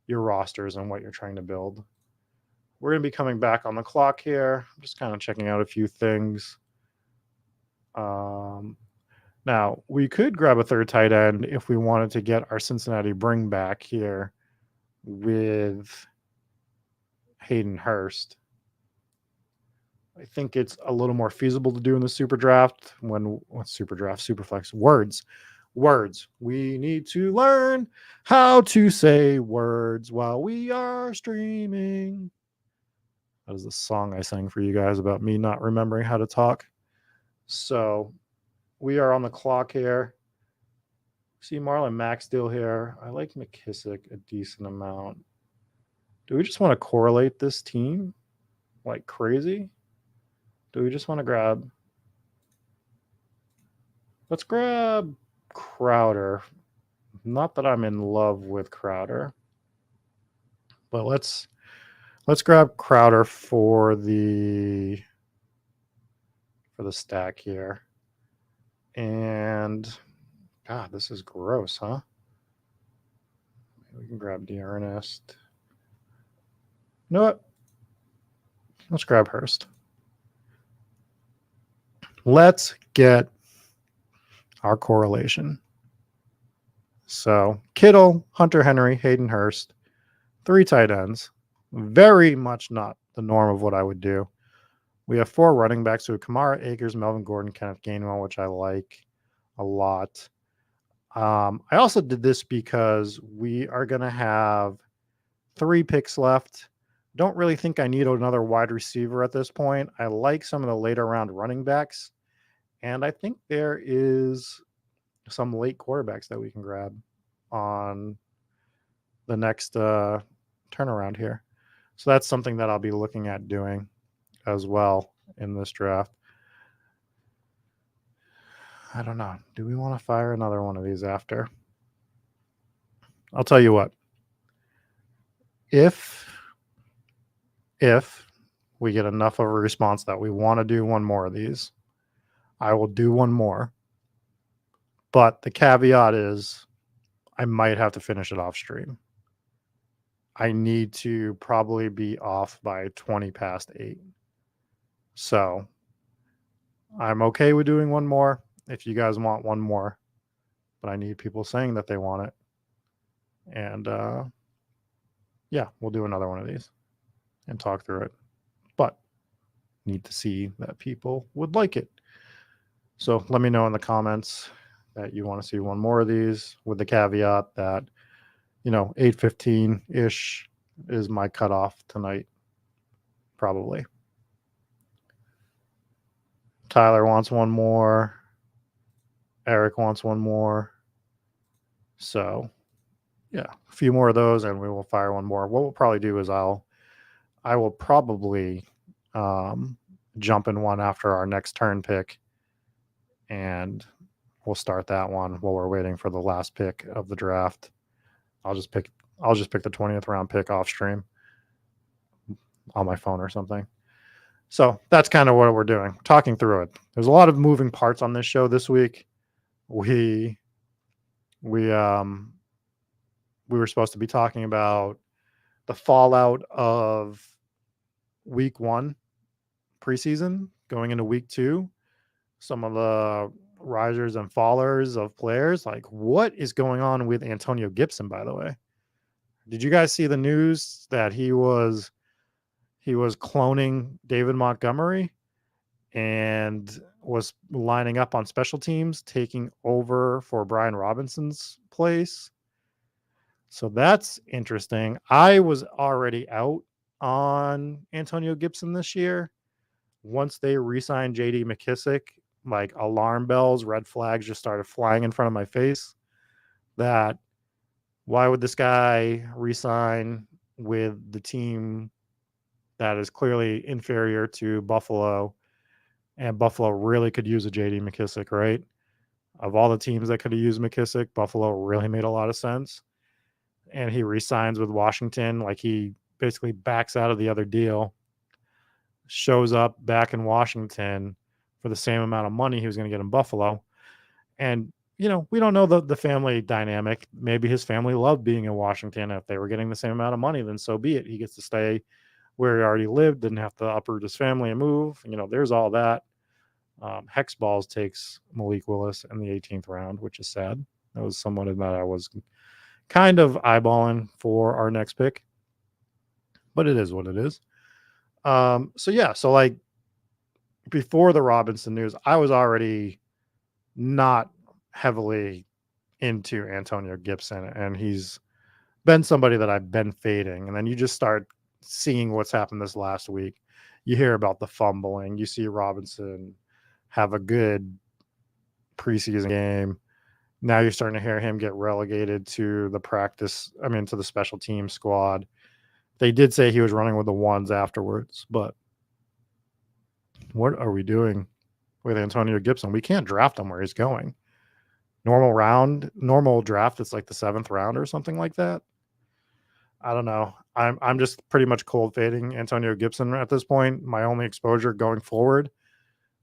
rosters and what you're trying to build. We're going to be coming back on the clock here. I'm just kind of checking out a few things. Now, we could grab a third tight end if we wanted to get our Cincinnati bring back here with Hayden Hurst. I think it's a little more feasible to do in the super draft superflex words. We need to learn how to say words while we are streaming. That is the song I sang for you guys about me not remembering how to talk. So we are on the clock here. See Marlon Mack still here. I like McKissick a decent amount. Do we just want to correlate this team like crazy? Do we just want to grab? Let's grab Crowder. Not that I'm in love with Crowder, but let's grab Crowder for the stack here. And God, this is gross, huh? We can grab D'Ernest. You know what? Let's grab Hurst. Let's get our correlation. So Kittle, Hunter Henry, Hayden Hurst, 3 tight ends. Very much not the norm of what I would do. We have 4 running backs. So Kamara, Akers, Melvin Gordon, Kenneth Gainwell, which I like a lot. I also did this because we are going to have 3 picks left. Don't really think I need another wide receiver at this point. I like some of the later round running backs. And I think there is some late quarterbacks that we can grab on the next turnaround here. So that's something that I'll be looking at doing as well in this draft. I don't know. Do we want to fire another one of these after? I'll tell you what. If we get enough of a response that we want to do one more of these, I will do one more. But the caveat is I might have to finish it off stream. I need to probably be off by 20 past 8. So I'm okay with doing one more if you guys want one more. But I need people saying that they want it. And yeah, we'll do another one of these and talk through it. But need to see that people would like it. So let me know in the comments that you want to see one more of these, with the caveat that, 8:15-ish is my cutoff tonight, probably. Tyler wants one more. Eric wants one more. So, yeah, a few more of those, and we will fire one more. What we'll probably do is I will probably jump in one after our next turn pick, and we'll start that one while we're waiting for the last pick of the draft. I'll just pick the 20th round pick off stream on my phone or something. So that's kind of what we're doing, talking through it. There's a lot of moving parts on this show this week. We were supposed to be talking about the fallout of week 1 preseason going into week 2, some of the risers and fallers of players. Like, what is going on with Antonio Gibson, by the way? Did you guys see the news that he was cloning David Montgomery and was lining up on special teams, taking over for Brian Robinson's place? So that's interesting. I was already out on Antonio Gibson this year. Once they re-signed JD McKissick, like, alarm bells, red flags just started flying in front of my face. That why would this guy re-sign with the team that is clearly inferior to Buffalo, and Buffalo really could use a JD McKissick, right? Of all the teams that could have used McKissick, Buffalo really made a lot of sense. And he re-signs with Washington. Like, he basically backs out of the other deal, shows up back in Washington for the same amount of money he was going to get in Buffalo. And, we don't know the family dynamic. Maybe his family loved being in Washington. If they were getting the same amount of money, then so be it. He gets to stay where he already lived, didn't have to uproot his family and move. There's all that. Hex Balls takes Malik Willis in the 18th round, which is sad. That was someone that I was kind of eyeballing for our next pick, but it is what it is. So like before the Robinson news, I was already not heavily into Antonio Gibson, and he's been somebody that I've been fading. And then you just start seeing what's happened this last week. You hear about the fumbling. You see Robinson have a good preseason game. Now you're starting to hear him get relegated to to the special team squad. They did say he was running with the ones afterwards, but what are we doing with Antonio Gibson? We can't draft him where he's going. Normal draft, it's like the 7th round or something like that. I don't know. I'm just pretty much cold fading Antonio Gibson at this point. My only exposure going forward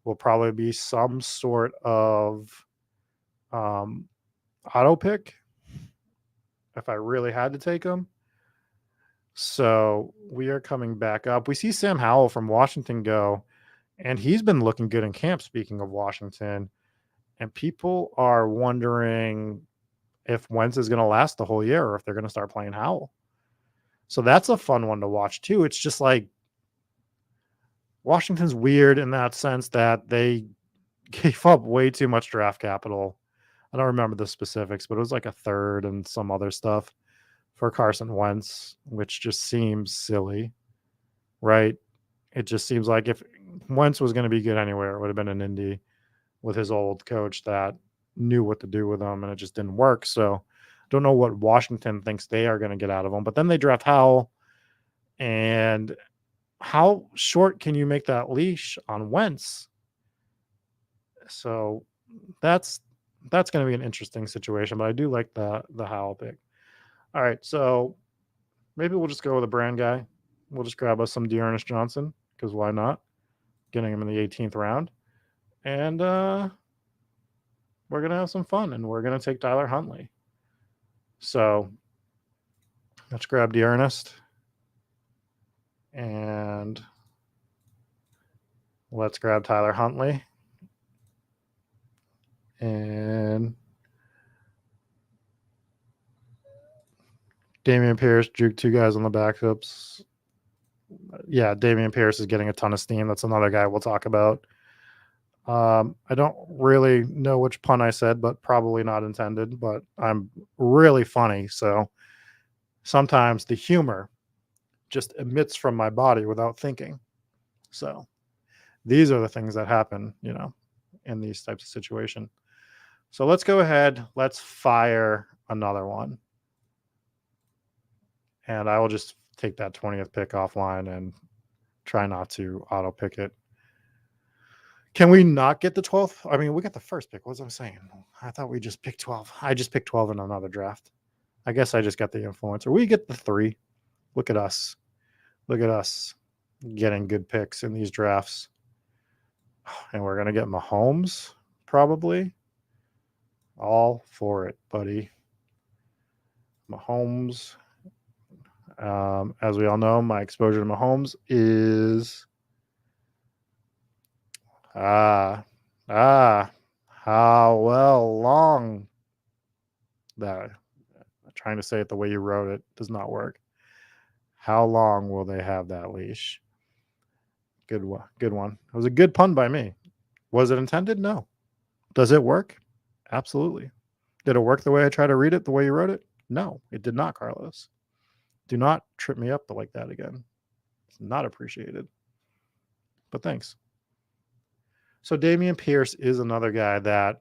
will probably be some sort of auto pick if I really had to take him. So we are coming back up. We see Sam Howell from Washington go, and he's been looking good in camp, speaking of Washington. And people are wondering if Wentz is going to last the whole year or if they're going to start playing Howell. So that's a fun one to watch too. It's just like Washington's weird in that sense that they gave up way too much draft capital. I don't remember the specifics, but it was like a third and some other stuff for Carson Wentz, which just seems silly, right? It just seems like if Wentz was going to be good anywhere, it would have been an Indy with his old coach that knew what to do with him, and it just didn't work. So don't know what Washington thinks they are going to get out of him. But then they draft Howell, and how short can you make that leash on Wentz? So that's going to be an interesting situation, but I do like the Howell pick. All right, so maybe we'll just go with a brand guy. We'll just grab us some Dearness Johnson, because why not? Getting him in the 18th round. And we're going to have some fun, and we're going to take Tyler Huntley. So let's grab Dearness. And let's grab Tyler Huntley. And Damian Pierce juked 2 guys on the backups. Yeah, Damian Pierce is getting a ton of steam. That's another guy we'll talk about. I don't really know which pun I said, but probably not intended, but I'm really funny. So sometimes the humor just emits from my body without thinking. So these are the things that happen, in these types of situations. So let's go ahead. Let's fire another one. And I will just take that 20th pick offline and try not to auto pick it. Can we not get the 12th? I mean, we got the first pick. What was I saying? I thought we just picked 12. I just picked 12 in another draft. I guess I just got the influencer. We get the 3. Look at us. Look at us getting good picks in these drafts. And we're going to get Mahomes, probably. All for it, buddy. Mahomes. As we all know, my exposure to Mahomes is how long that trying to say it the way you wrote it does not work. How long will they have that leash? Good one. It was a good pun by me. Was it intended? No. Does it work? Absolutely. Did it work the way I try to read it, the way you wrote it? No, it did not, Carlos. Do not trip me up like that again. It's not appreciated. But thanks. So Damian Pierce is another guy that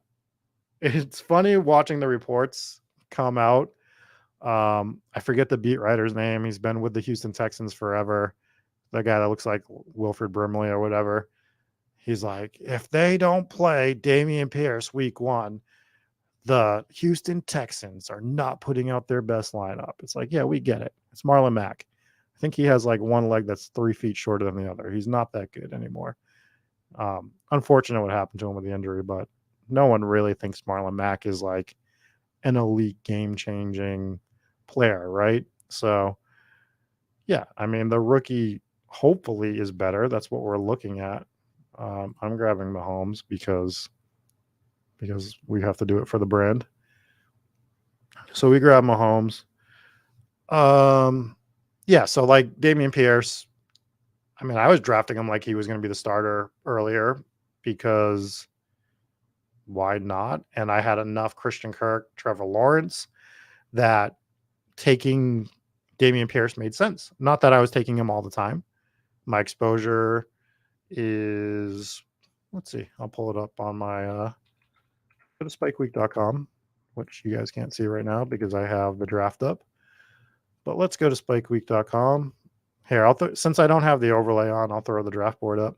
it's funny watching the reports come out. I forget the beat writer's name. He's been with the Houston Texans forever. The guy that looks like Wilfred Brimley or whatever. He's like, if they don't play Damian Pierce week 1, the Houston Texans are not putting out their best lineup. It's like, yeah, we get it. It's Marlon Mack. I think he has like one leg that's 3 feet shorter than the other. He's not that good anymore. Unfortunate what happened to him with the injury, but no one really thinks Marlon Mack is like an elite game-changing player, right? So, yeah, I mean, the rookie hopefully is better. That's what we're looking at. I'm grabbing Mahomes because we have to do it for the brand. So we grab Mahomes. Yeah, so like Dameon Pierce, I mean, I was drafting him like he was going to be the starter earlier because why not? And I had enough Christian Kirk, Trevor Lawrence that taking Dameon Pierce made sense. Not that I was taking him all the time. My exposure is, let's see, I'll pull it up on my go to spikeweek.com, which you guys can't see right now because I have the draft up. But let's go to spikeweek.com. Here, since I don't have the overlay on, I'll throw the draft board up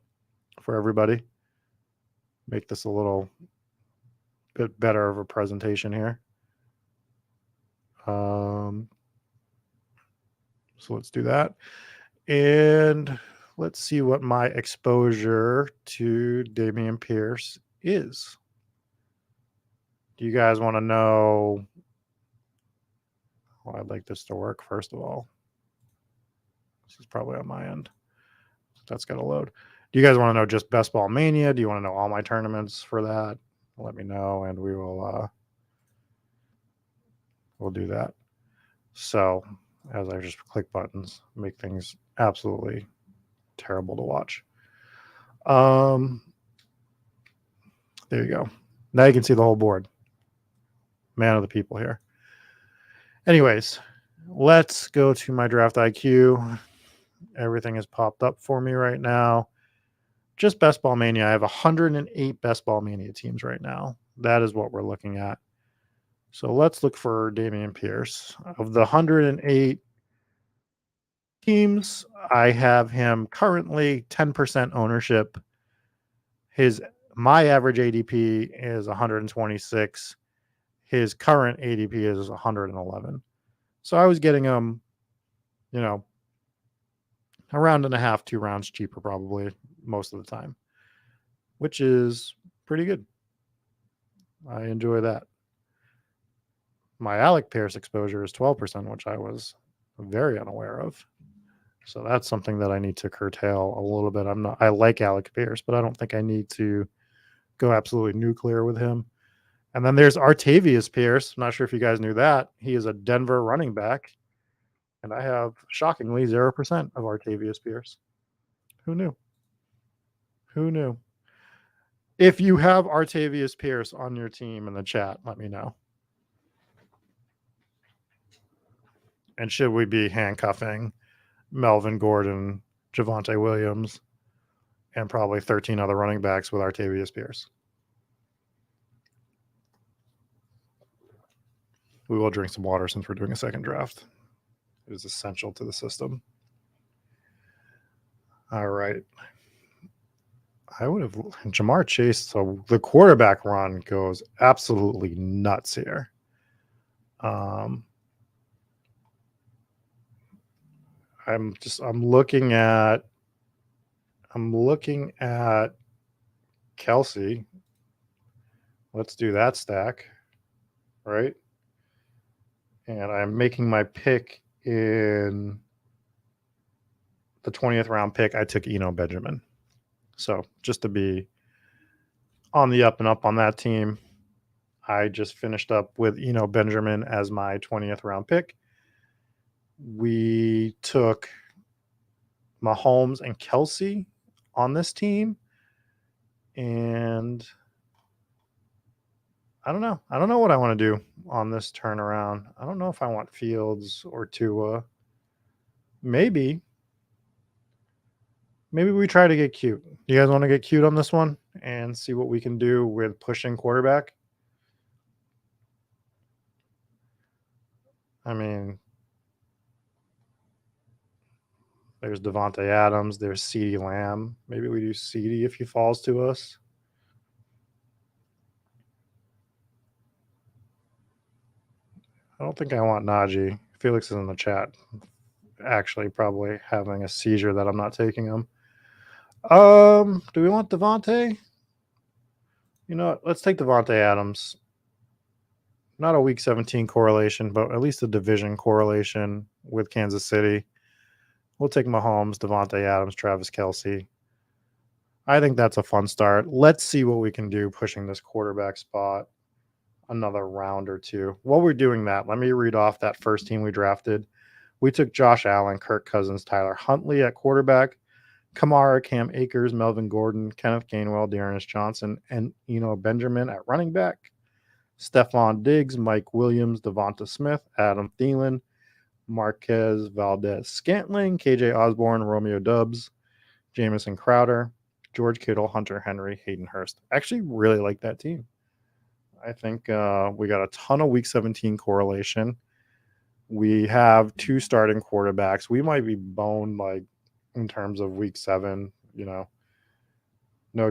for everybody. Make this a little bit better of a presentation here. So let's do that. And let's see what my exposure to Dameon Pierce is. Do you guys want to know? Well, I'd like this to work, first of all. This is probably on my end. That's got to load. Do you guys want to know just Best Ball Mania? Do you want to know all my tournaments for that? Let me know, and we will we'll do that. So as I just click buttons, make things absolutely terrible to watch. There you go. Now you can see the whole board. Man of the people here. Anyways, let's go to my draft IQ. Everything is popped up for me right now. Just Best Ball Mania. I have 108 Best Ball Mania teams right now. That is what we're looking at. So let's look for Dameon Pierce. Of the 108 teams, I have him currently 10% ownership. My average ADP is 126. His current ADP is 111. So I was getting him, a round and a half, 2 rounds cheaper probably most of the time, which is pretty good. I enjoy that. My Alec Pierce exposure is 12%, which I was very unaware of. So that's something that I need to curtail a little bit. I like Alec Pierce, but I don't think I need to go absolutely nuclear with him. And then there's Artavius Pierce. I'm not sure if you guys knew that. He is a Denver running back. And I have, shockingly, 0% of Artavius Pierce. Who knew? Who knew? If you have Artavius Pierce on your team in the chat, let me know. And should we be handcuffing Melvin Gordon, Javonte Williams, and probably 13 other running backs with Artavius Pierce? We will drink some water since we're doing a second draft. It is essential to the system. All right. I would have Jamar Chase. So the quarterback run goes absolutely nuts here. I'm looking at Kelsey. Let's do that stack, right? And I'm making my pick in the 20th round pick. I took Eno Benjamin. So just to be on the up and up on that team, I just finished up with Eno Benjamin as my 20th round pick. We took Mahomes and Kelsey on this team. And I don't know. I don't know what I want to do on this turnaround. I don't know if I want Fields or Tua. Maybe we try to get cute. You guys want to get cute on this one and see what we can do with pushing quarterback? I mean, there's Devontae Adams. There's CeeDee Lamb. Maybe we do CeeDee if he falls to us. I don't think I want Najee. Felix is in the chat, actually probably having a seizure that I'm not taking him. Do we want Devontae? You know what? Let's take Devontae Adams. Not a week 17 correlation, but at least a division correlation with Kansas City. We'll take Mahomes, Devontae Adams, Travis Kelce. I think that's a fun start. Let's see what we can do pushing this quarterback spot another round or two. While we're doing that, let me read off that first team we drafted. We took Josh Allen, Kirk Cousins, Tyler Huntley at quarterback, Kamara, Cam Akers, Melvin Gordon, Kenneth Gainwell, Dearness Johnson, and Eno Benjamin at running back, Stephon Diggs, Mike Williams, Devonta Smith, Adam Thielen, Marquez Valdez-Scantling, KJ Osborne, Romeo Doubs, Jamison Crowder, George Kittle, Hunter Henry, Hayden Hurst. Actually really like that team. I think we got a ton of week 17 correlation. We have 2 starting quarterbacks. We might be boned like in terms of week 7, no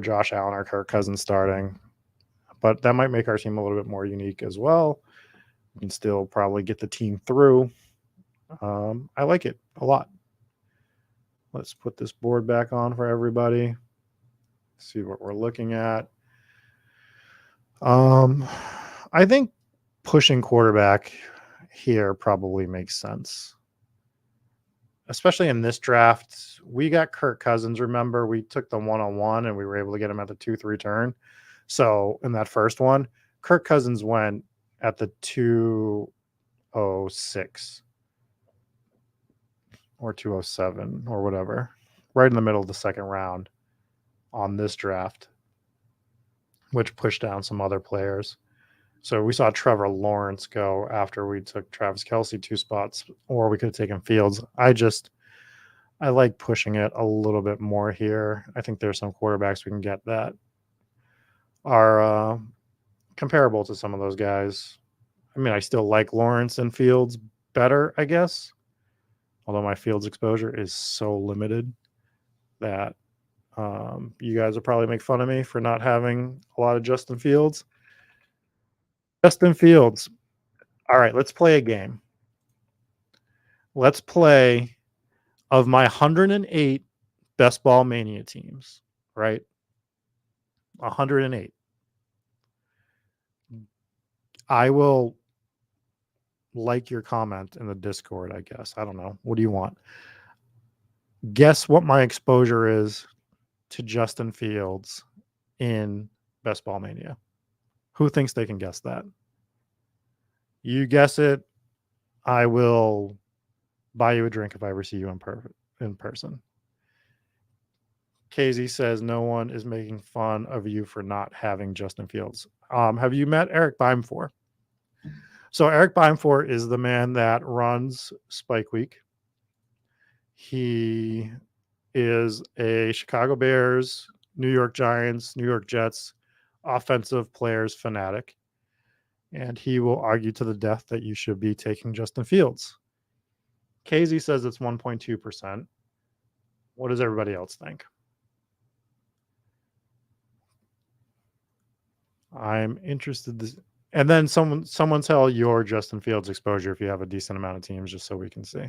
Josh Allen or Kirk Cousins starting, but that might make our team a little bit more unique as well. We can still probably get the team through. I like it a lot. Let's put this board back on for everybody. See what we're looking at. I think pushing quarterback here probably makes sense, especially in this draft. We got Kirk Cousins. Remember, we took the 101 and we were able to get him at the 2-3 turn. So in that first one, Kirk Cousins went at the 206 or 207 or whatever, right in the middle of the second round on this draft, which pushed down some other players. So we saw Trevor Lawrence go after we took Travis Kelce 2 spots, or we could have taken Fields. I like pushing it a little bit more here. I think there's some quarterbacks we can get that are comparable to some of those guys. I mean, I still like Lawrence and Fields better, I guess, although my Fields exposure is so limited that you guys will probably make fun of me for not having a lot of Justin Fields. Justin Fields. All right, let's play a game. Let's play of my 108 Best Ball Mania teams, right? 108. I will like your comment in the Discord, I guess. I don't know. What do you want? Guess what my exposure is to Justin Fields in Best Ball Mania. Who thinks they can guess that? You guess it. I will buy you a drink if I ever see you in person. KZ says no one is making fun of you for not having Justin Fields. Have you met Eric Beimfor? So Eric Beimfor is the man that runs Spike Week. He is a Chicago Bears, New York Giants, New York Jets offensive players fanatic. And he will argue to the death that you should be taking Justin Fields. KZ says it's 1.2%. What does everybody else think? I'm interested. And then someone tell your Justin Fields exposure if you have a decent amount of teams, just so we can see.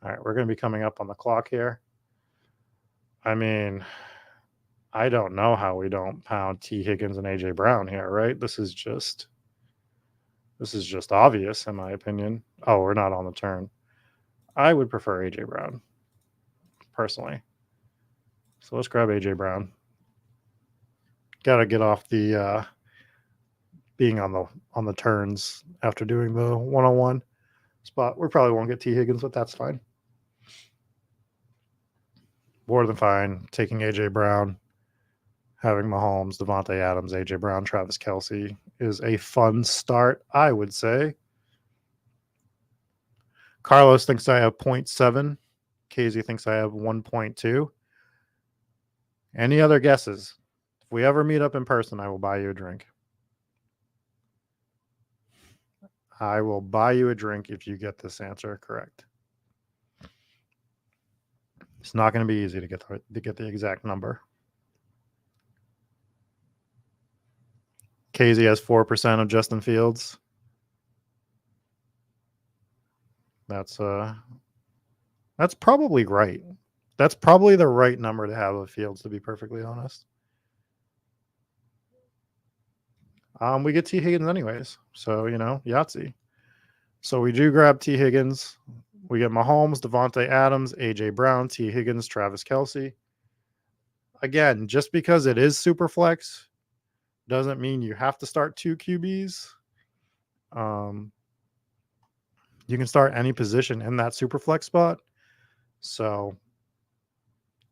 All right, we're going to be coming up on the clock here. I mean, I don't know how we don't pound T. Higgins and A.J. Brown here, right? This is just obvious, in my opinion. Oh, we're not on the turn. I would prefer A.J. Brown, personally. So let's grab A.J. Brown. Got to get off the being on the turns after doing the 101 spot. We probably won't get T. Higgins, but that's fine. More than fine. Taking A.J. Brown, having Mahomes, Devontae Adams, A.J. Brown, Travis Kelce is a fun start, I would say. Carlos thinks I have 0.7. KZ thinks I have 1.2. Any other guesses? If we ever meet up in person, I will buy you a drink. I will buy you a drink if you get this answer correct. It's not going to be easy to get the exact number. KZ has 4% of Justin Fields. That's probably right. That's probably the right number to have of Fields, to be perfectly honest. We get T. Higgins anyways, so Yahtzee. So we do grab T. Higgins. We get Mahomes, Devontae Adams, AJ Brown, T. Higgins, Travis Kelce. Again, just because it is super flex doesn't mean you have to start 2 QBs. You can start any position in that super flex spot. So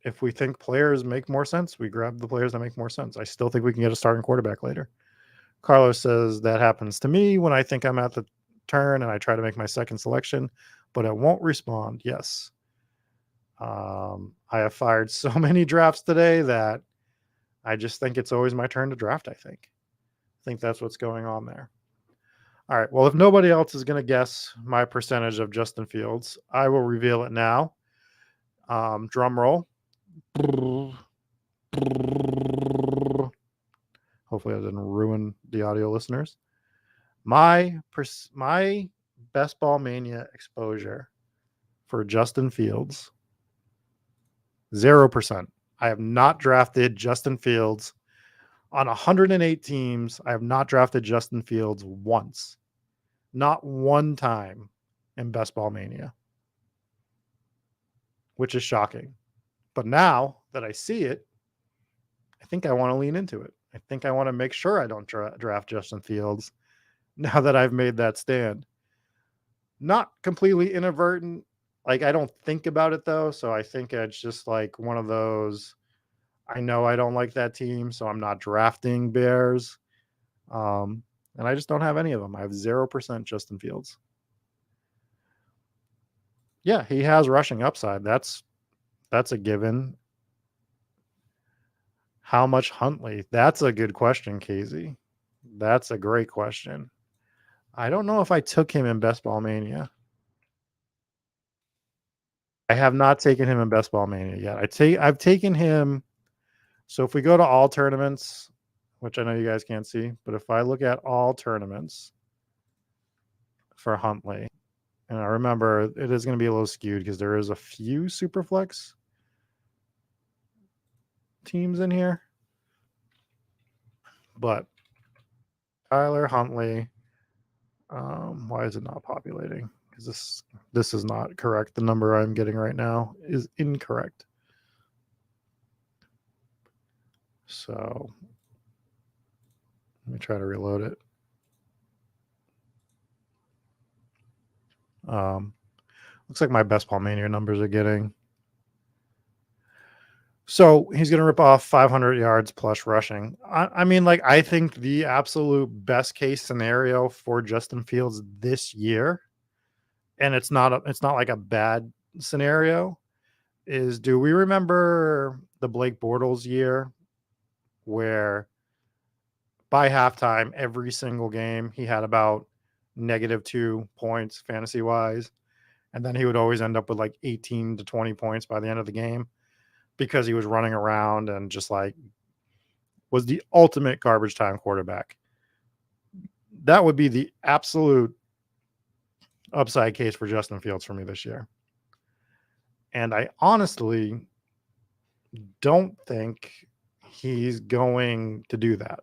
if we think players make more sense, we grab the players that make more sense. I still think we can get a starting quarterback later. Carlos says that happens to me when I think I'm at the turn and I try to make my second selection, but it won't respond. Yes. I have fired so many drafts today that I just think it's always my turn to draft, I think that's what's going on there. All right. Well, if nobody else is going to guess my percentage of Justin Fields, I will reveal it now. Drum roll. Hopefully I didn't ruin the audio listeners. My best ball mania exposure for Justin Fields, 0%. I have not drafted Justin Fields on 108 teams. I have not drafted Justin Fields once, not one time in best ball mania, which is shocking. But now that I see it, I think I want to lean into it. I think I want to make sure I don't draft Justin Fields now that I've made that stand. Not completely inadvertent. Like, I don't think about it, though. So I think it's just like one of those, I know I don't like that team, so I'm not drafting Bears. And I just don't have any of them. I have 0% Justin Fields. Yeah, he has rushing upside. That's a given. How much Huntley? That's a good question, Casey. That's a great question. I don't know if I took him in Best Ball Mania. I have not taken him in Best Ball Mania yet. I've taken him. So if we go to all tournaments, which I know you guys can't see, but if I look at all tournaments for Huntley, and I remember it is going to be a little skewed because there is a few Superflex teams in here, but Tyler Huntley, why is it not populating? Because this is not correct. The number I'm getting right now is incorrect. So let me try to reload it. Looks like my Best Ball Mania numbers are getting. So he's going to rip off 500 yards plus rushing. I mean, like, I think the absolute best case scenario for Justin Fields this year, and it's not like a bad scenario, is, do we remember the Blake Bortles year where by halftime, every single game, he had about -2 points fantasy wise. And then he would always end up with like 18 to 20 points by the end of the game because he was running around and just like was the ultimate garbage time quarterback. That would be the absolute upside case for Justin Fields for me this year. And I honestly don't think he's going to do that.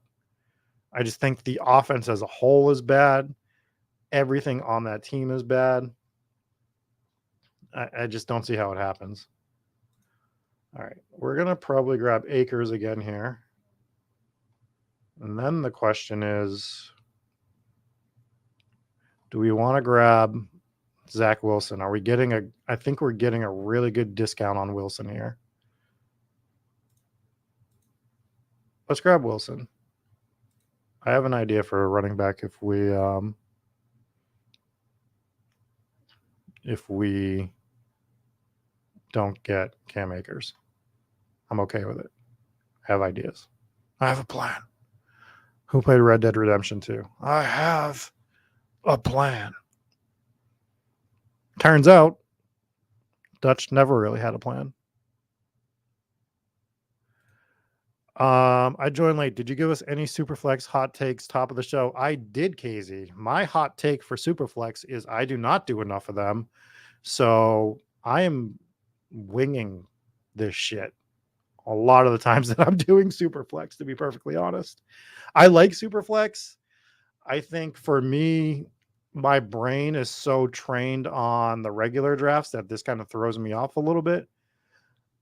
I just think the offense as a whole is bad. Everything on that team is bad. I just don't see how it happens. All right. We're going to probably grab Akers again here. And then the question is, do we want to grab Zach Wilson? Are we getting I think we're getting a really good discount on Wilson here. Let's grab Wilson. I have an idea for a running back if we don't get Cam Akers. I'm okay with it. I have ideas. I have a plan. Who played Red Dead Redemption 2? I have a plan. Turns out Dutch never really had a plan. I joined late. Did you give us any Superflex hot takes top of the show? I did, Casey. My hot take for Superflex is I do not do enough of them. So I am winging this shit a lot of the times that I'm doing Superflex, to be perfectly honest. I like Superflex. I think for me, my brain is so trained on the regular drafts that this kind of throws me off a little bit.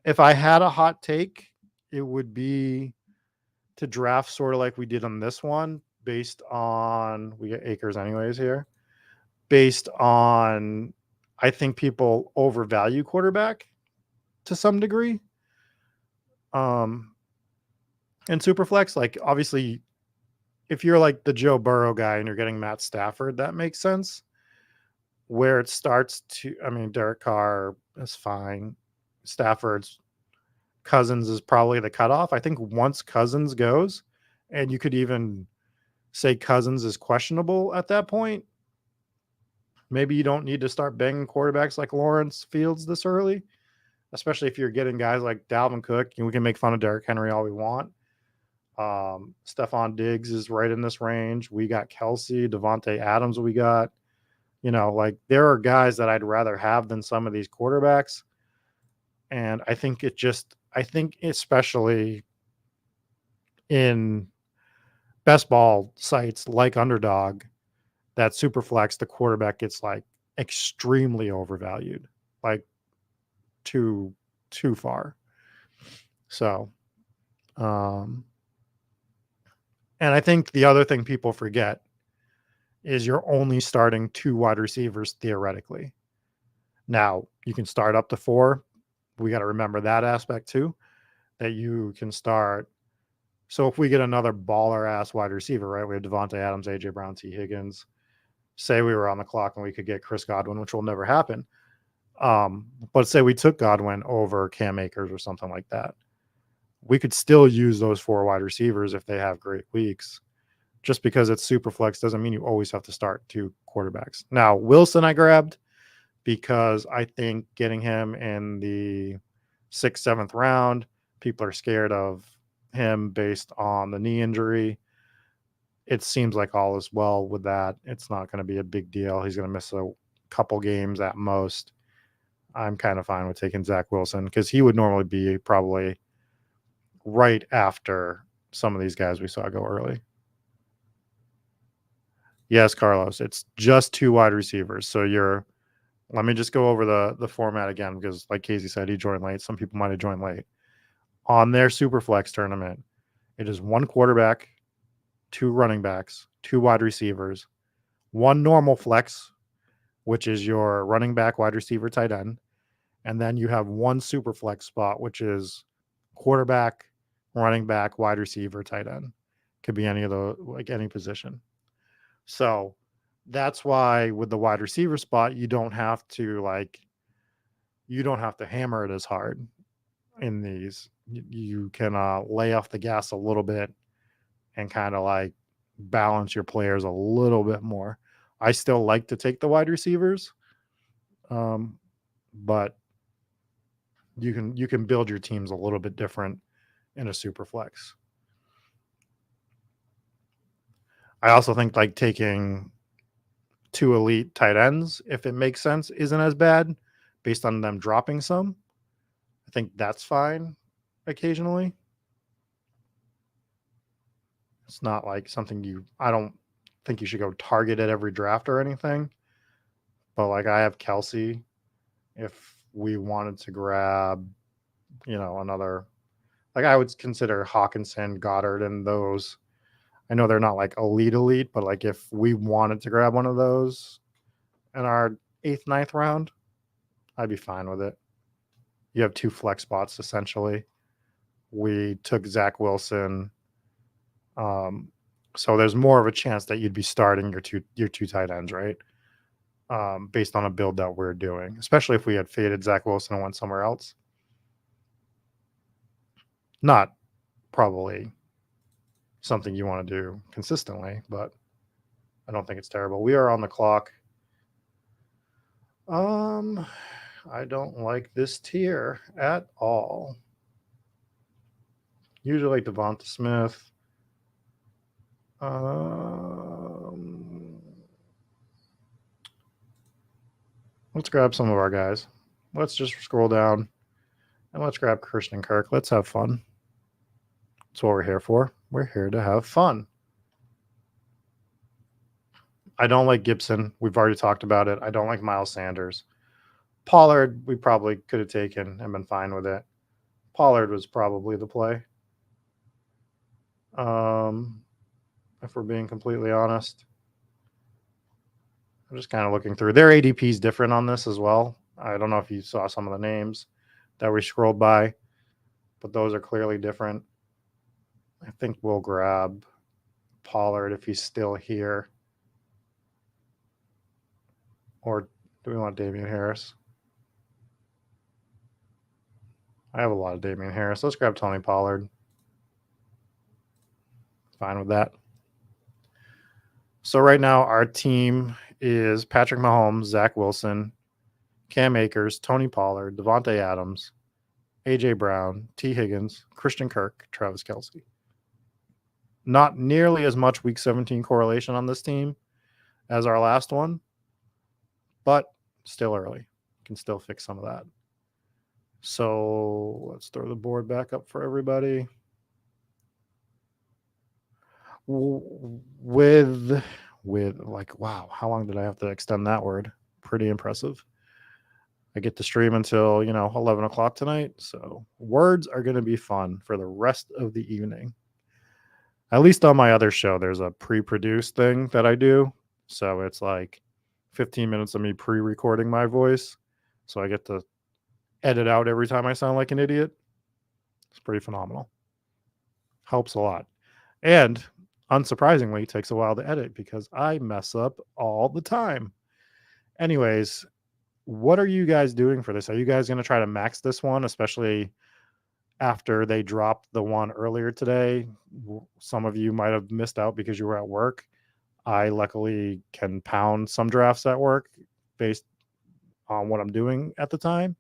If I had a hot take, it would be to draft sort of like we did on this one, based on, we get acres anyways here, based on, I think people overvalue quarterback to some degree. In Superflex, like obviously, if you're like the Joe Burrow guy and you're getting Matt Stafford, that makes sense. Where it starts to, I mean, Derek Carr is fine. Stafford's Cousins is probably the cutoff. I think once Cousins goes, and you could even say Cousins is questionable at that point, maybe you don't need to start banging quarterbacks like Lawrence Fields this early, especially if you're getting guys like Dalvin Cook. And we can make fun of Derrick Henry all we want. Stephon Diggs is right in this range. We got Kelsey, Devontae Adams. We got, like there are guys that I'd rather have than some of these quarterbacks. And I think especially in best ball sites like Underdog, that Superflex, the quarterback gets like extremely overvalued, like too far. So, and I think the other thing people forget is you're only starting 2 wide receivers theoretically. Now, you can start up to 4. We got to remember that aspect too, that you can start. So if we get another baller ass wide receiver, right? We have Devontae Adams, AJ Brown, T. Higgins. Say we were on the clock and we could get Chris Godwin, which will never happen. But say we took Godwin over Cam Akers or something like that. We could still use those 4 wide receivers if they have great weeks. Just because it's Superflex doesn't mean you always have to start 2 quarterbacks. Now, Wilson I grabbed because I think getting him in the 6th, 7th round, people are scared of him based on the knee injury. It seems like all is well with that. It's not going to be a big deal. He's going to miss a couple games at most. I'm kind of fine with taking Zach Wilson because he would normally be probably right after some of these guys we saw go early. Yes, Carlos, it's just 2 wide receivers. So let me just go over the format again, because like Casey said, he joined late. Some people might have joined late. On their Superflex tournament, it is 1 quarterback, 2 running backs, 2 wide receivers, 1 normal flex, which is your running back, wide receiver, tight end. And then you have 1 Superflex spot, which is quarterback, running back, wide receiver, tight end. Could be any of those, like any position. So that's why with the wide receiver spot, you don't have to hammer it as hard in these. You can lay off the gas a little bit and kind of like balance your players a little bit more. I still like to take the wide receivers, but you can build your teams a little bit different in a super flex. I also think like taking 2 elite tight ends, if it makes sense, isn't as bad based on them dropping some. I think that's fine occasionally. It's not like something I don't think you should go target at every draft or anything. But like I have Kelsey. If we wanted to grab, another, like I would consider Hawkinson, Goddard, and those. I know they're not like elite, but like if we wanted to grab one of those in our 8th, 9th round, I'd be fine with it. You have 2 flex spots essentially. We took Zach Wilson. So there's more of a chance that you'd be starting your two tight ends, right? Based on a build that we're doing, especially if we had faded Zach Wilson and went somewhere else. Not probably something you want to do consistently, but I don't think it's terrible. We are on the clock. I don't like this tier at all. Usually like Devonta Smith. Let's grab some of our guys. Let's just scroll down and let's grab Christian Kirk. Let's have fun. That's what we're here for. We're here to have fun. I don't like Gibson. We've already talked about it. I don't like Miles Sanders. Pollard, we probably could have taken and been fine with it. Pollard was probably the play. If we're being completely honest. I'm just kind of looking through. Their ADP is different on this as well. I don't know if you saw some of the names that we scrolled by, but those are clearly different. I think we'll grab Pollard if he's still here. Or do we want Damian Harris? I have a lot of Damian Harris. Let's grab Tony Pollard. Fine with that. So right now our team is Patrick Mahomes, Zach Wilson, Cam Akers, Tony Pollard, Devontae Adams, A.J. Brown, T. Higgins, Christian Kirk, Travis Kelce. Not nearly as much Week 17 correlation on this team as our last one, but still early. Can still fix some of that. So let's throw the board back up for everybody. With like, wow, how long did I have to extend that word? Pretty impressive. I get to stream until 11 o'clock tonight, so words are going to be fun for the rest of the evening. At least on my other show, there's a pre-produced thing that I do, so it's like 15 minutes of me pre-recording my voice, so I get to edit out every time I sound like an idiot. It's pretty phenomenal. Helps a lot. And unsurprisingly, it takes a while to edit because I mess up all the time. Anyways, what are you guys doing for this? Are you guys going to try to max this one, especially after they dropped the one earlier today? Some of you might have missed out because you were at work. I luckily can pound some drafts at work based on what I'm doing at the time.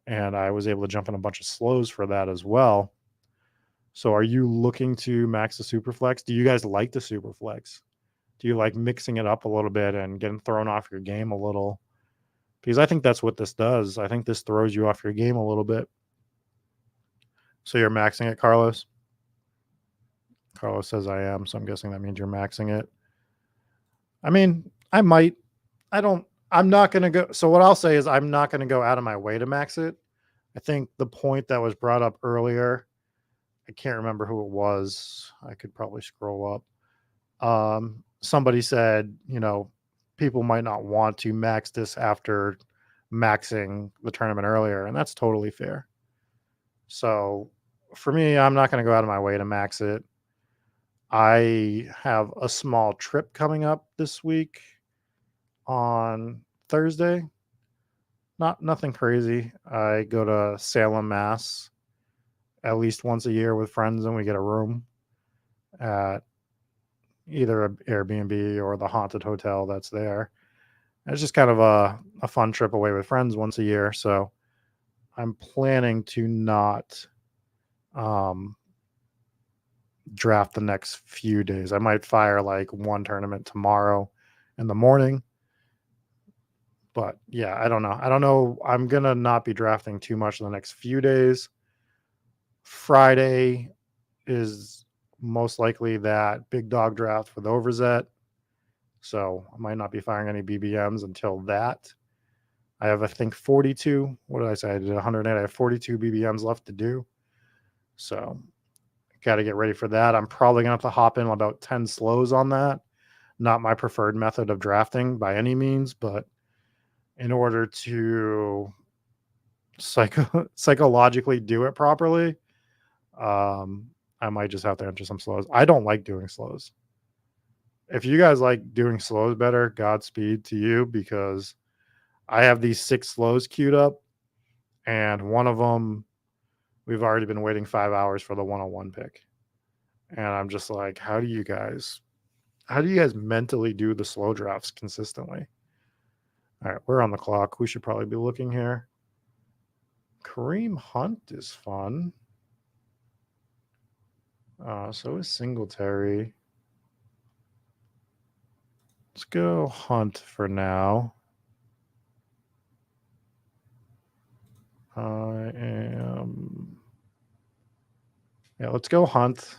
And I was able to jump in a bunch of slows for that as well. So are you looking to max the Superflex? Do you guys like the Superflex? Do you like mixing it up a little bit and getting thrown off your game a little? Because I think that's what this does. I think this throws you off your game a little bit. So you're maxing it, Carlos? Carlos says I am, so I'm guessing that means you're maxing it. I mean, I might. I'm not going to go. So what I'll say is I'm not going to go out of my way to max it. I think the point that was brought up earlier, I can't remember who it was. I could probably scroll up. Somebody said, people might not want to max this after maxing the tournament earlier, and that's totally fair. So for me, I'm not going to go out of my way to max it. I have a small trip coming up this week on Thursday. Nothing crazy. I go to Salem, Mass at least once a year with friends, and we get a room at either an Airbnb or the haunted hotel that's there. It's just kind of a fun trip away with friends once a year. So I'm planning to not draft the next few days. I might fire like one tournament tomorrow in the morning. But yeah, I don't know. I'm going to not be drafting too much in the next few days. Friday is most likely that big dog draft with Overzet. So I might not be firing any BBMs until that. I have, I think, 42. What did I say? I did 108. I have 42 BBMs left to do. So got to get ready for that. I'm probably going to have to hop in about 10 slows on that. Not my preferred method of drafting by any means, but in order to psychologically do it properly, I might just have to enter some slows. I don't like doing slows. If you guys like doing slows better, Godspeed to you, because I have these 6 slows queued up, and one of them, we've already been waiting 5 hours for the 101 pick. And I'm just like, how do you guys mentally do the slow drafts consistently? All right, we're on the clock. We should probably be looking here. Kareem Hunt is fun. So is Singletary. Let's go Hunt for now. Let's go Hunt.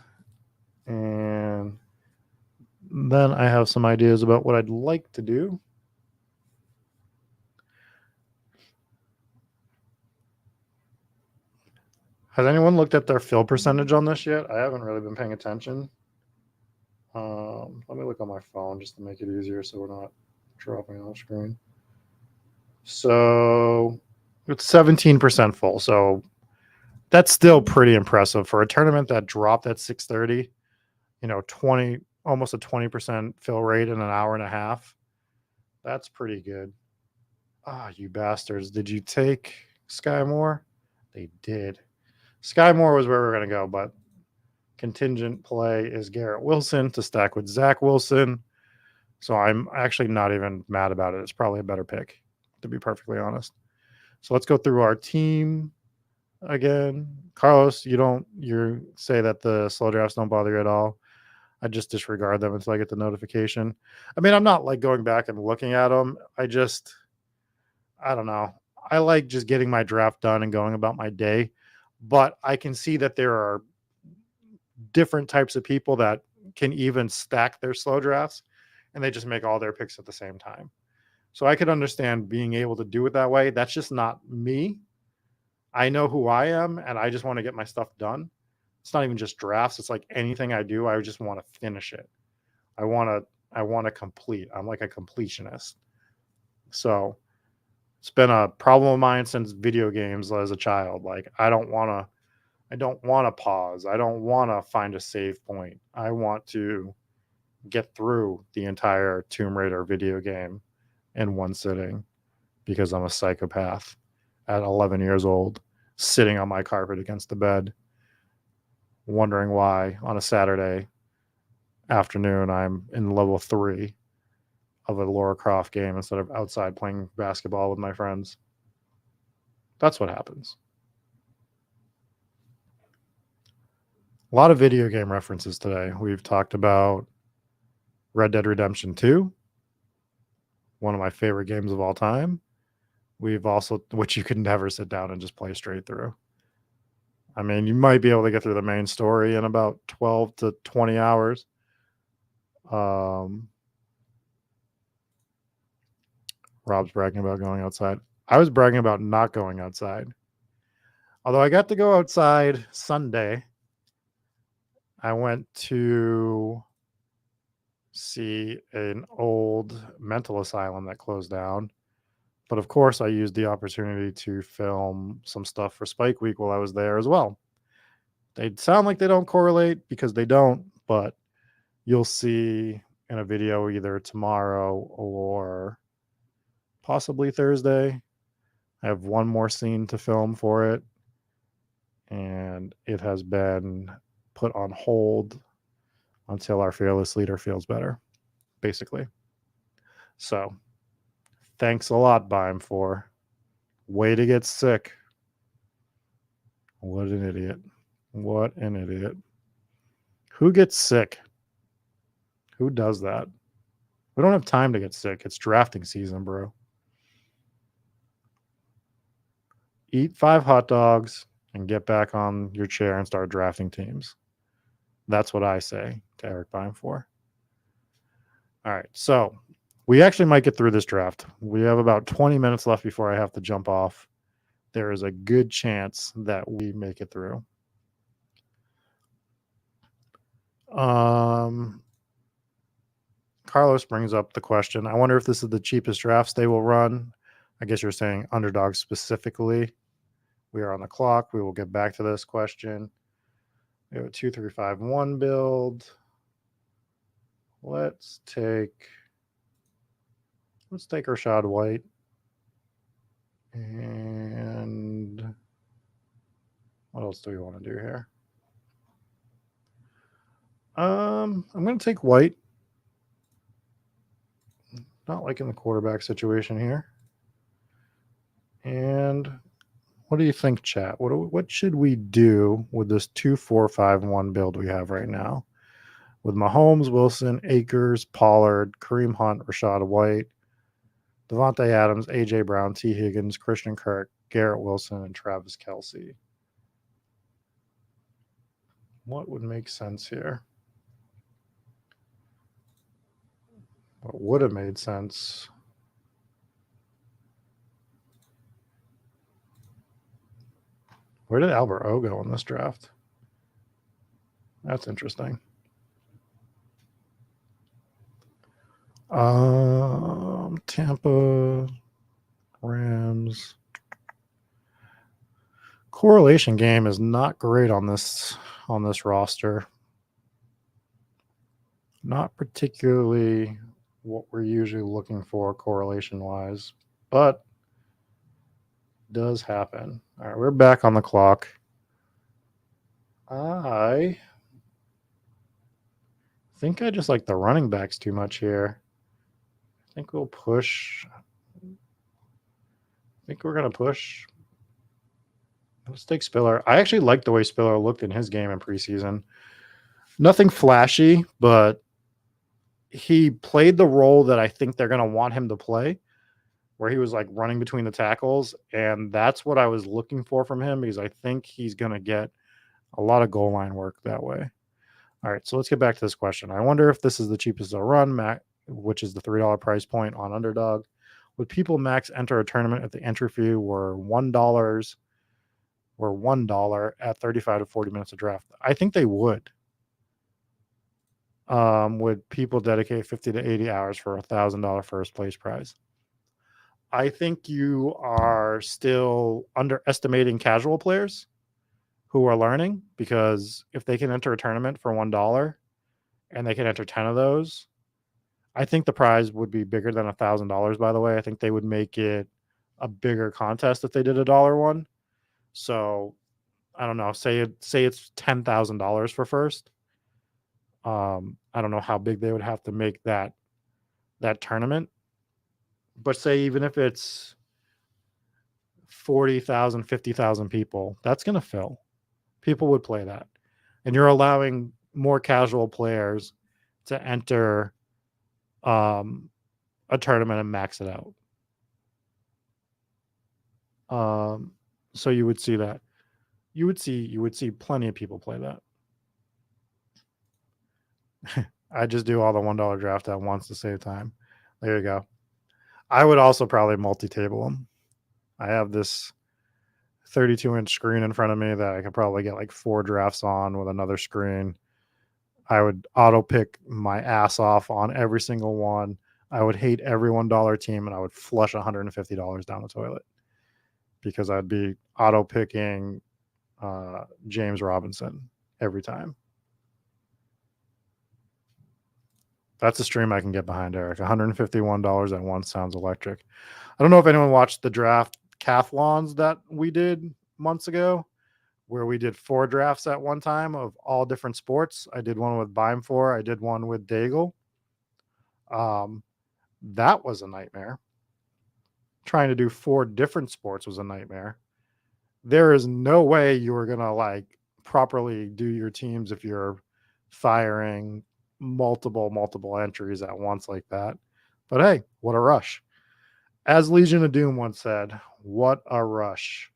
And then I have some ideas about what I'd like to do. Has anyone looked at their fill percentage on this yet? I haven't really been paying attention. Let me look on my phone just to make it easier so we're not dropping off screen. So it's 17% full. So that's still pretty impressive for a tournament that dropped at 6:30. 20, almost a 20% fill rate in an hour and a half. That's pretty good. You bastards. Did you take Sky Moore? They did. Sky Moore was where we were going to go, but contingent play is Garrett Wilson to stack with Zach Wilson. So I'm actually not even mad about it. It's probably a better pick, to be perfectly honest. So let's go through our team again. Carlos, you say that the slow drafts don't bother you at all. I just disregard them until I get the notification. I mean, I'm not like going back and looking at them. I don't know. I like just getting my draft done and going about my day. But I can see that there are different types of people that can even stack their slow drafts and they just make all their picks at the same time. So I could understand being able to do it that way. That's just not me. I know who I am and I just want to get my stuff done. It's not even just drafts. It's like anything I do, I just want to finish it. I want to complete. I'm like a completionist. So it's been a problem of mine since video games as a child. Like I don't want to pause. I don't want to find a save point. I want to get through the entire Tomb Raider video game in one sitting because I'm a psychopath at 11 years old, sitting on my carpet against the bed, wondering why on a Saturday afternoon I'm in level 3 of a Lara Croft game instead of outside playing basketball with my friends. That's what happens. A lot of video game references today. We've talked about Red Dead Redemption 2, one of my favorite games of all time. We've also, which you could never sit down and just play straight through. I mean, you might be able to get through the main story in about 12 to 20 hours. Rob's bragging about going outside. I was bragging about not going outside. Although I got to go outside Sunday. I went to see an old mental asylum that closed down. But of course, I used the opportunity to film some stuff for Spike Week while I was there as well. They sound like they don't correlate because they don't, but you'll see in a video either tomorrow or possibly Thursday. I have one more scene to film for it, and it has been put on hold until our fearless leader feels better, basically. So thanks a lot, Bime, for way to get sick. What an idiot. What an idiot. Who gets sick? Who does that? We don't have time to get sick. It's drafting season, bro. Eat 5 hot dogs and get back on your chair and start drafting teams. That's what I say to Eric Bime for. All right, so we actually might get through this draft. We have about 20 minutes left before I have to jump off. There is a good chance that we make it through. Carlos brings up the question. I wonder if this is the cheapest drafts they will run. I guess you're saying Underdog specifically. We are on the clock. We will get back to this question. We have a 2-3-5-1 build. Let's take Rashad White. And what else do we want to do here? I'm going to take White. Not liking the quarterback situation here. And What do you think, chat? What should we do with this 2-4-5-1 build we have right now? With Mahomes, Wilson, Akers, Pollard, Kareem Hunt, Rashad White, Devontae Adams, A.J. Brown, T. Higgins, Christian Kirk, Garrett Wilson, and Travis Kelce. What would make sense here? What would have made sense? Where did Albert O go in this draft? That's interesting. Tampa, Rams. Correlation game is not great on this roster. Not particularly what we're usually looking for correlation-wise, but does happen. All right, we're back on the clock. I think I just like the running backs too much here. I think we'll push. I think we're going to push. Let's take Spiller. I actually like the way Spiller looked in his game in preseason. Nothing flashy, but he played the role that I think they're going to want him to play, where he was like running between the tackles. And that's what I was looking for from him, because I think he's going to get a lot of goal line work that way. All right, so let's get back to this question. I wonder if this is the cheapest they'll run, which is the $3 price point on Underdog. Would people max enter a tournament if the entry fee were $1 at 35 to 40 minutes of draft? I think they would. Would people dedicate 50 to 80 hours for a $1,000 first place prize? I think you are still underestimating casual players who are learning, because if they can enter a tournament for $1 and they can enter 10 of those, I think the prize would be bigger than $1,000, by the way. I think they would make it a bigger contest if they did a $1 one. So I don't know, say it's $10,000 for first. I don't know how big they would have to make that tournament, but say even if it's 40,000, 50,000 people, that's going to fill. People would play that. And you're allowing more casual players to enter a tournament and max it out. So you would see that. You would see plenty of people play that. I just do all the $1 draft at once to save time. There you go. I would also probably multi-table them. I have this 32-inch screen in front of me that I could probably get like 4 drafts on with another screen. I would auto pick my ass off on every single one. I would hate every $1 team, and I would flush $150 down the toilet, because I'd be auto picking James Robinson every time. That's a stream I can get behind, Eric. $151 at once sounds electric. I don't know if anyone watched the draft cathlons that we did months ago, where we did 4 drafts at one time of all different sports. I did one with Beimfor. I did one with Daigle. That was a nightmare. Trying to do 4 different sports was a nightmare. There is no way you are going to like properly do your teams if you're firing multiple entries at once like that. But hey, what a rush. As Legion of Doom once said, what a rush.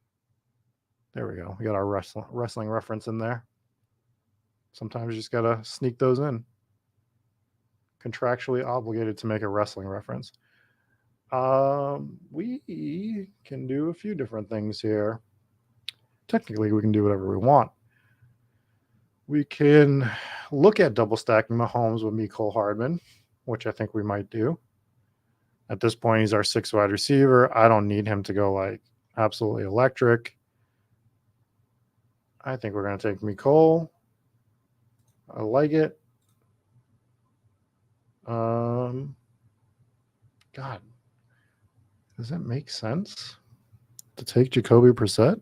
There we go. We got our wrestling reference in there. Sometimes you just got to sneak those in. Contractually obligated to make a wrestling reference. We can do a few different things here. Technically, we can do whatever we want. We can look at double stacking Mahomes with Mecole Hardman, which I think we might do. At this point, he's our 6th wide receiver. I don't need him to go like absolutely electric. I think we're going to take Mecole. I like it. God, does it make sense to take Jacoby Brissett?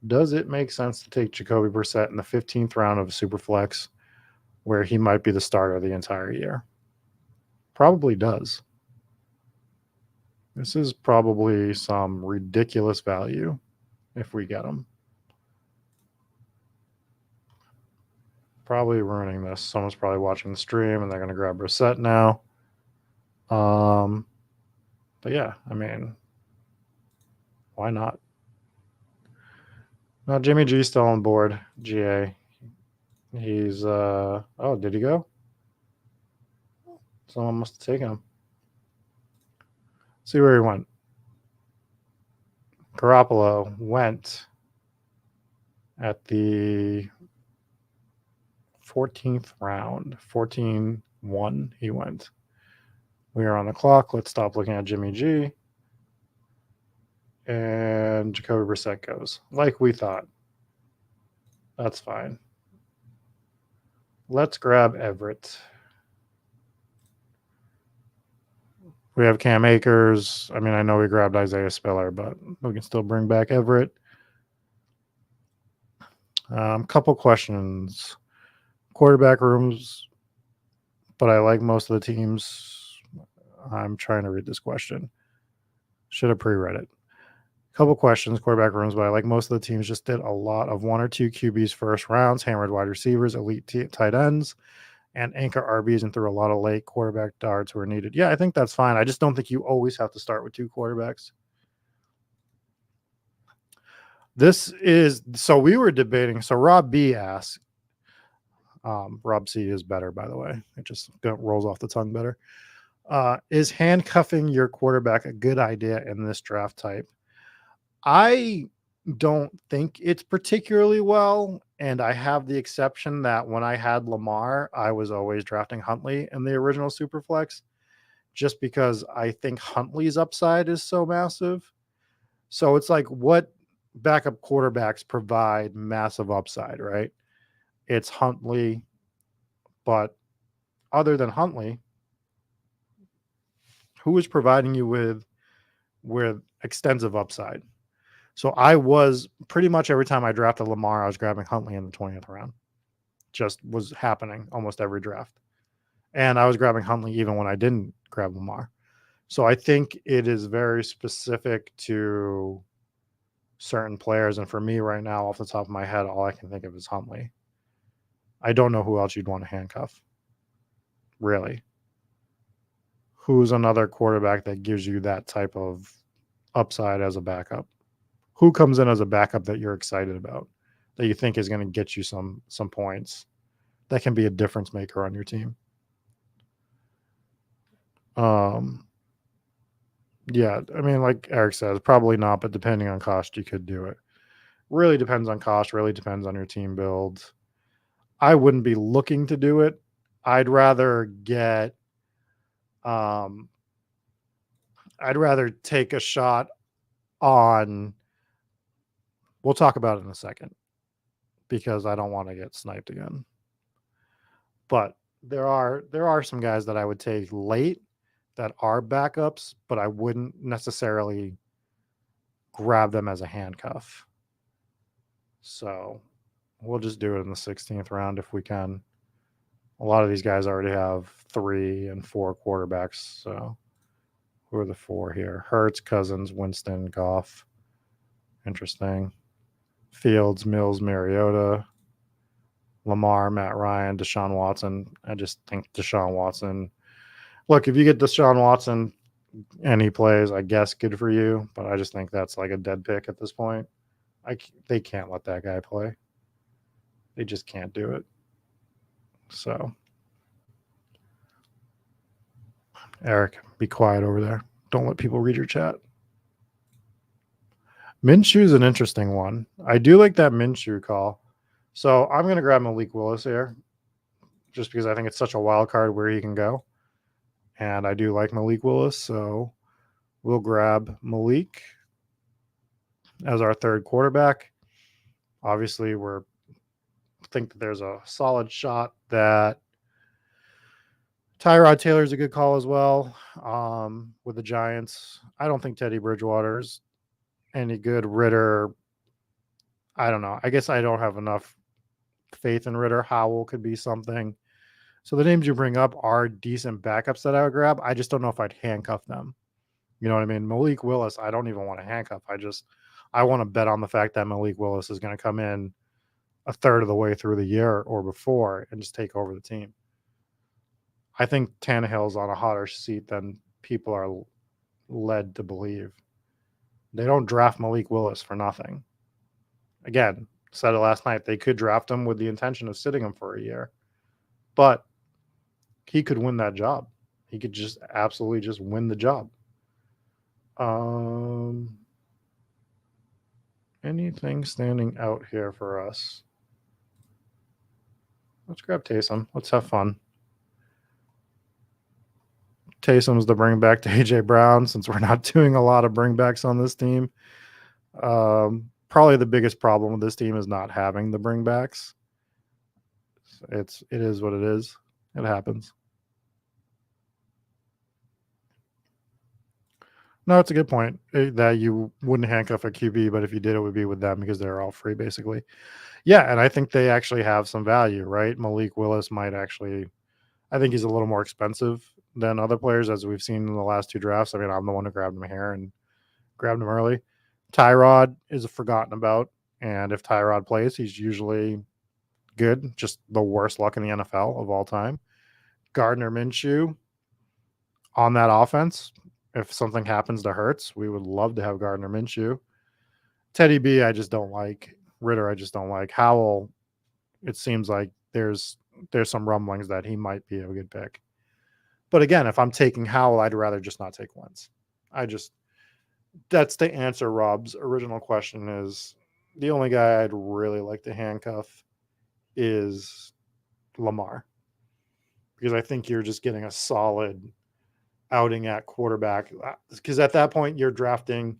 Does it make sense to take Jacoby Brissett in the 15th round of a Superflex, where he might be the starter the entire year? Probably does. This is probably some ridiculous value if we get them. Probably ruining this. Someone's probably watching the stream and they're going to grab Brissett now. But yeah, I mean, why not? No, Jimmy G's still on board. GA. He's oh, did he go? Someone must have taken him. See where he went. Garoppolo went at the 14th round. 14-1 he went. We are on the clock. Let's stop looking at Jimmy G. And Jacoby Brissett goes. Like we thought. That's fine. Let's grab Everett. We have Cam Akers. I mean, I know we grabbed Isaiah Spiller, but we can still bring back Everett. Couple questions. Quarterback rooms, but I like most of the teams. I'm trying to read this question. Should have pre-read it. Couple questions, quarterback rooms, but I like most of the teams just did a lot of 1 or 2 QBs first rounds, hammered wide receivers, elite tight ends, and anchor RBs, and threw a lot of late quarterback darts where needed. Yeah, I think that's fine. I just don't think you always have to start with 2 quarterbacks. This is, so we were debating. So Rob B asked, Rob C is better, by the way. It just rolls off the tongue better. Is handcuffing your quarterback a good idea in this draft type? I don't think it's particularly well, and I have the exception that when I had Lamar, I was always drafting Huntley in the original Superflex, just because I think Huntley's upside is so massive. So it's like, what backup quarterbacks provide massive upside, right? It's Huntley, but other than Huntley, who is providing you with extensive upside? So I was pretty much every time I drafted Lamar, I was grabbing Huntley in the 20th round. Just was happening almost every draft. And I was grabbing Huntley even when I didn't grab Lamar. So I think it is very specific to certain players. And for me right now, off the top of my head, all I can think of is Huntley. I don't know who else you'd want to handcuff. Really. Who's another quarterback that gives you that type of upside as a backup? Who comes in as a backup that you're excited about, that you think is going to get you some points, that can be a difference maker on your team? Yeah, I mean, like Eric says, probably not, but depending on cost, you could do it. Really depends on cost, really depends on your team build. I wouldn't be looking to do it. I'd rather get I'd rather take a shot on, we'll talk about it in a second, because I don't want to get sniped again. But there are some guys that I would take late that are backups, but I wouldn't necessarily grab them as a handcuff. So we'll just do it in the 16th round if we can. A lot of these guys already have 3 and 4 quarterbacks. So who are the 4 here? Hurts, Cousins, Winston, Goff. Interesting. Fields, Mills, Mariota, Lamar, Matt Ryan, Deshaun Watson. I just think Deshaun Watson. Look, if you get Deshaun Watson and he plays, I guess good for you. But I just think that's like a dead pick at this point. They can't let that guy play. They just can't do it. So, Eric, be quiet over there. Don't let people read your chat. Minshew is an interesting one. I do like that Minshew call. So I'm going to grab Malik Willis here, just because I think it's such a wild card where he can go. And I do like Malik Willis, so we'll grab Malik as our 3rd quarterback. Obviously, think that there's a solid shot that Tyrod Taylor is a good call as well with the Giants. I don't think Teddy Bridgewater's any good. Ritter, I don't know. I guess I don't have enough faith in Ritter. Howell could be something. So the names you bring up are decent backups that I would grab. I just don't know if I'd handcuff them. You know what I mean? Malik Willis, I don't even want to handcuff. I want to bet on the fact that Malik Willis is going to come in a third of the way through the year or before and just take over the team. I think Tannehill's on a hotter seat than people are led to believe. They don't draft Malik Willis for nothing. Again, said it last night, they could draft him with the intention of sitting him for a year, but he could win that job. He could just absolutely just win the job. Anything standing out here for us? Let's grab Taysom. Let's have fun. Taysom's the bring back to AJ Brown, since we're not doing a lot of bringbacks on this team. Probably the biggest problem with this team is not having the bringbacks. It is what it is. It happens. No, it's a good point that you wouldn't handcuff a QB, but if you did, it would be with them because they're all free, basically. Yeah, and I think they actually have some value, right? Malik Willis might actually, I think he's a little more expensive than other players, as we've seen in the last two drafts. I mean, I'm the one who grabbed him here and grabbed him early. Tyrod is forgotten about, and if Tyrod plays, he's usually good. Just the worst luck in the NFL of all time. Gardner Minshew on that offense. If something happens to Hurts, we would love to have Gardner Minshew. Teddy B, I just don't like. Ritter, I just don't like. Howell, it seems like there's some rumblings that he might be a good pick. But again, if I'm taking Howell, I'd rather just not take Wentz. That's the answer. Rob's original question is the only guy I'd really like to handcuff is Lamar, because I think you're just getting a solid outing at quarterback, because at that point you're drafting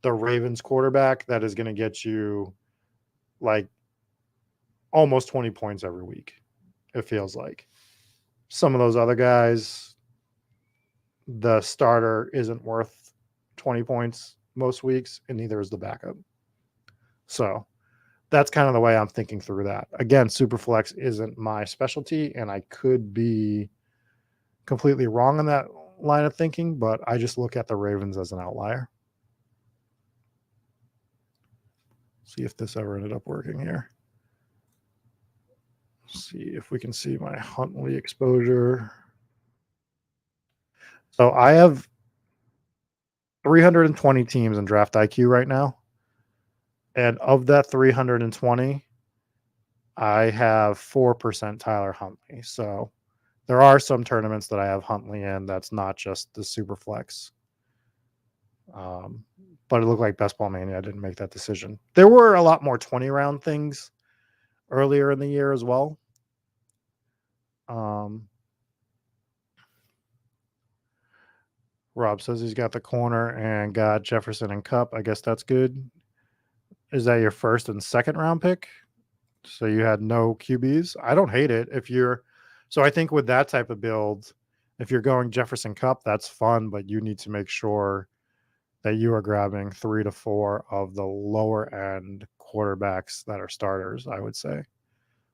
the Ravens quarterback that is going to get you like almost 20 points every week. It feels like some of those other guys, the starter isn't worth 20 points most weeks, and neither is the backup. So that's kind of the way I'm thinking through that. Again, Superflex isn't my specialty, and I could be completely wrong on that line of thinking, but I just look at the Ravens as an outlier. See if this ever ended up working here. See if we can see my Huntley exposure. So I have 320 teams in Draft IQ right now. And of that 320, I have 4% Tyler Huntley. So there are some tournaments that I have Huntley in. That's not just the Superflex. But it looked like Best Ball Mania. I didn't make that decision. There were a lot more 20-round things earlier in the year as well. Rob says he's got the corner and got Jefferson and Cup. I guess that's good. Is that your first and second round pick? So you had no QBs? I don't hate it. So I think with that type of build, if you're going Jefferson Cup, that's fun, but you need to make sure that you are grabbing 3 to 4 of the lower end quarterbacks that are starters, I would say,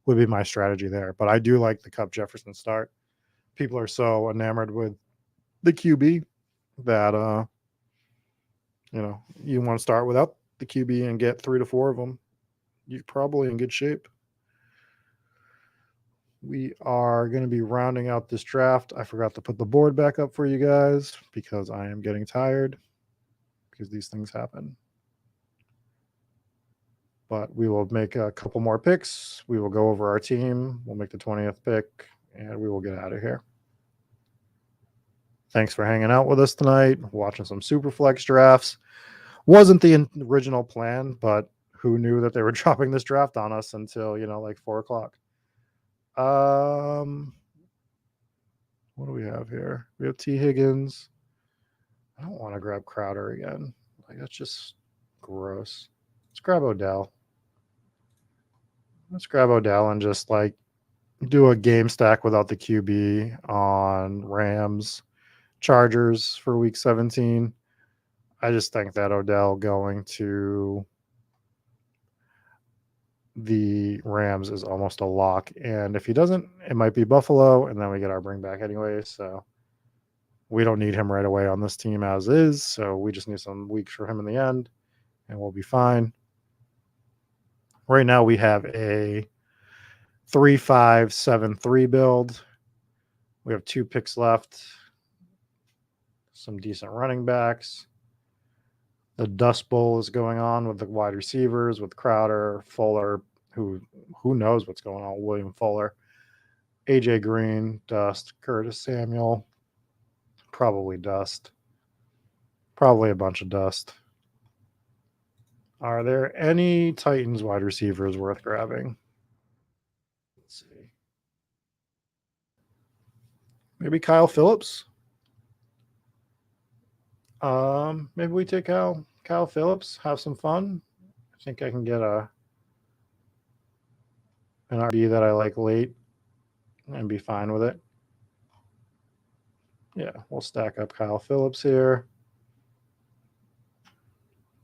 would be my strategy there. But I do like the Cup Jefferson start. People are so enamored with the QB that, you want to start without the QB and get 3 to 4 of them. You're probably in good shape. We are going to be rounding out this draft. I forgot to put the board back up for you guys because I am getting tired, because these things happen. But we will make a couple more picks. We will go over our team. We'll make the 20th pick, and we will get out of here. Thanks for hanging out with us tonight, watching some Superflex drafts. Wasn't the original plan, but who knew that they were dropping this draft on us until, like 4 o'clock. What do we have here? We have T. Higgins. I don't want to grab Crowder again. Like, that's just gross. Let's grab Odell. And just do a game stack without the QB on Rams, Chargers for week 17. I just think that Odell going to the Rams is almost a lock. And if he doesn't, it might be Buffalo, and then we get our bring back anyway. So We don't need him right away on this team as is, so we just need some weeks for him in the end, and we'll be fine. Right now we have a 3-5-7-3 build. We have 2 picks left. Some decent running backs. The Dust Bowl is going on with the wide receivers, with Crowder, Fuller, who knows what's going on, William Fuller, AJ Green, Dust, Curtis Samuel, probably Dust, probably a bunch of Dust. Are there any Titans wide receivers worth grabbing? Let's see. Maybe Kyle Phillips. Maybe we take Kyle Phillips, have some fun. I think I can get an RB that I like late and be fine with it. Yeah, we'll stack up Kyle Phillips here.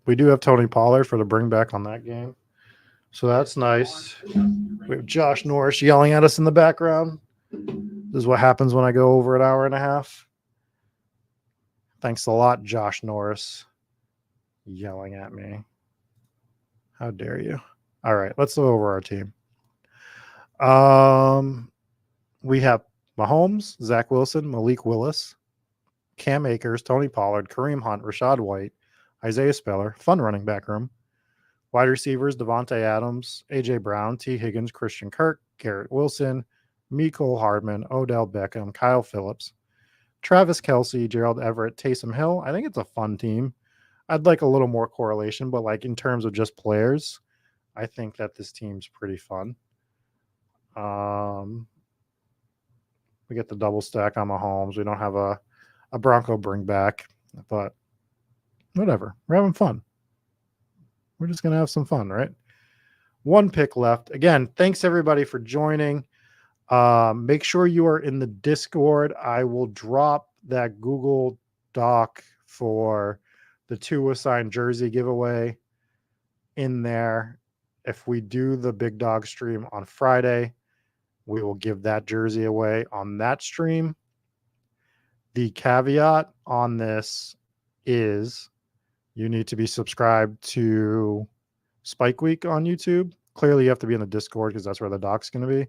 We do have Tony Pollard for the bring back on that game, so that's nice. We have Josh Norris yelling at us in the background. This is what happens when I go over an hour and a half. Thanks a lot, Josh Norris, yelling at me. How dare you? All right, let's go over our team. We have Mahomes, Zach Wilson, Malik Willis, Cam Akers, Tony Pollard, Kareem Hunt, Rashad White, Isaiah Spiller, fun running back room. Wide receivers, Devontae Adams, A.J. Brown, T. Higgins, Christian Kirk, Garrett Wilson, Mecole Hardman, Odell Beckham, Kyle Phillips, Travis Kelce, Gerald Everett, Taysom Hill. I think it's a fun team. I'd like a little more correlation, but like in terms of just players, I think that this team's pretty fun. We get the double stack on Mahomes. We don't have a Bronco bring back, but whatever. We're having fun. We're just going to have some fun, right? 1 pick left. Again, thanks everybody for joining. Make sure you are in the Discord. I will drop that Google Doc for the 2 assigned jersey giveaway in there. If we do the Big Dog stream on Friday, we will give that jersey away on that stream. The caveat on this is you need to be subscribed to Spike Week on YouTube. Clearly, you have to be in the Discord because that's where the doc's going to be.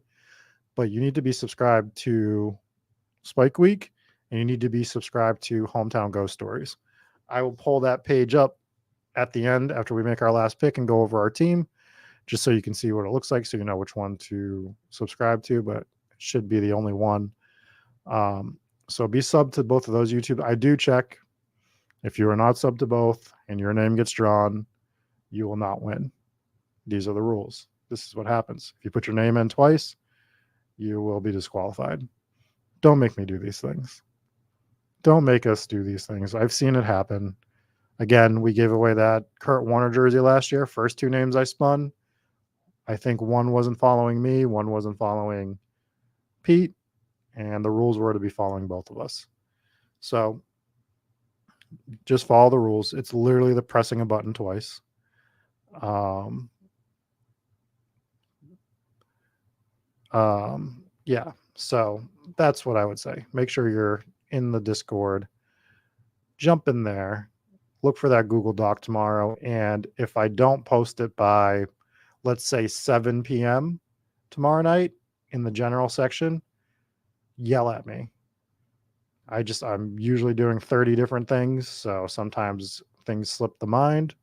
But you need to be subscribed to Spike Week, and you need to be subscribed to Hometown Ghost Stories. I will pull that page up at the end after we make our last pick and go over our team, just so you can see what it looks like, so you know which one to subscribe to, but it should be the only one. So be subbed to both of those YouTube. I do check. If you are not subbed to both and your name gets drawn, you will not win. These are the rules. This is what happens. If you put your name in twice, you will be disqualified. Don't make me do these things. Don't make us do these things. I've seen it happen. Again, we gave away that Kurt Warner jersey last year. First 2 names I spun. I think one wasn't following me, one wasn't following Pete, and the rules were to be following both of us. So just follow the rules. It's literally the pressing a button twice. Yeah, so that's what I would say. Make sure you're in the Discord. Jump in there. Look for that Google Doc tomorrow. And if I don't post it by, let's say, 7 p.m. tomorrow night in the general section, yell at me. I'm usually doing 30 different things, so sometimes things slip the mind.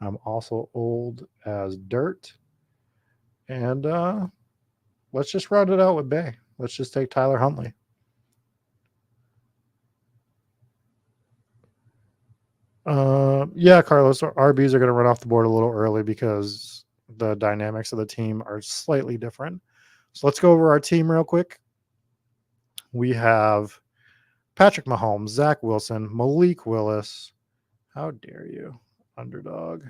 I'm also old as dirt. And let's just round it out with Bay. Let's just take Tyler Huntley. Yeah, Carlos, RBs are going to run off the board a little early because the dynamics of the team are slightly different. So let's go over our team real quick. We have Patrick Mahomes, Zach Wilson, Malik Willis. How dare you, Underdog?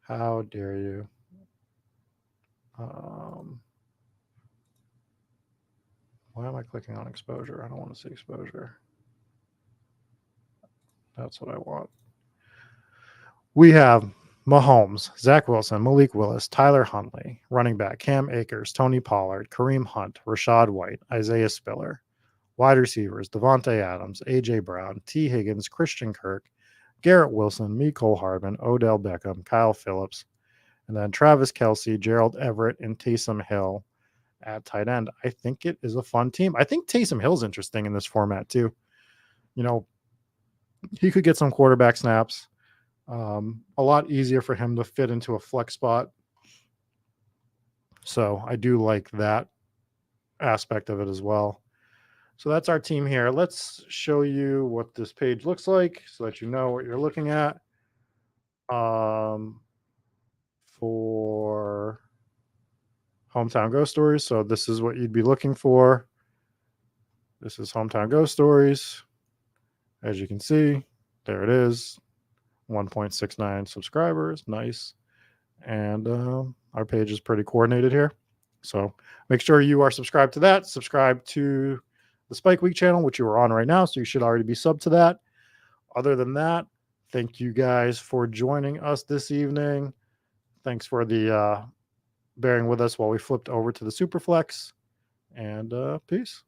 How dare you? Why am I clicking on exposure? I don't want to see exposure. That's what I want. We have Mahomes, Zach Wilson, Malik Willis, Tyler Huntley, running back, Cam Akers, Tony Pollard, Kareem Hunt, Rashad White, Isaiah Spiller, Wide receivers, Devontae Adams, A.J. Brown, T. Higgins, Christian Kirk, Garrett Wilson, Mecole Hardman, Odell Beckham, Kyle Phillips, and then Travis Kelce, Gerald Everett, and Taysom Hill at tight end. I think it is a fun team. I think Taysom Hill's interesting in this format too. He could get some quarterback snaps. A lot easier for him to fit into a flex spot. So I do like that aspect of it as well. So that's our team here. Let's show you what this page looks like so that you know what you're looking at. For Hometown Ghost Stories. So this is what you'd be looking for. This is Hometown Ghost Stories. As you can see, there it is. 1.69 subscribers. Nice. And our page is pretty coordinated here. So make sure you are subscribed to that. Subscribe to the Spike Week channel, which you are on right now. So you should already be subbed to that. Other than that, thank you guys for joining us this evening. Thanks for the bearing with us while we flipped over to the Superflex. And peace.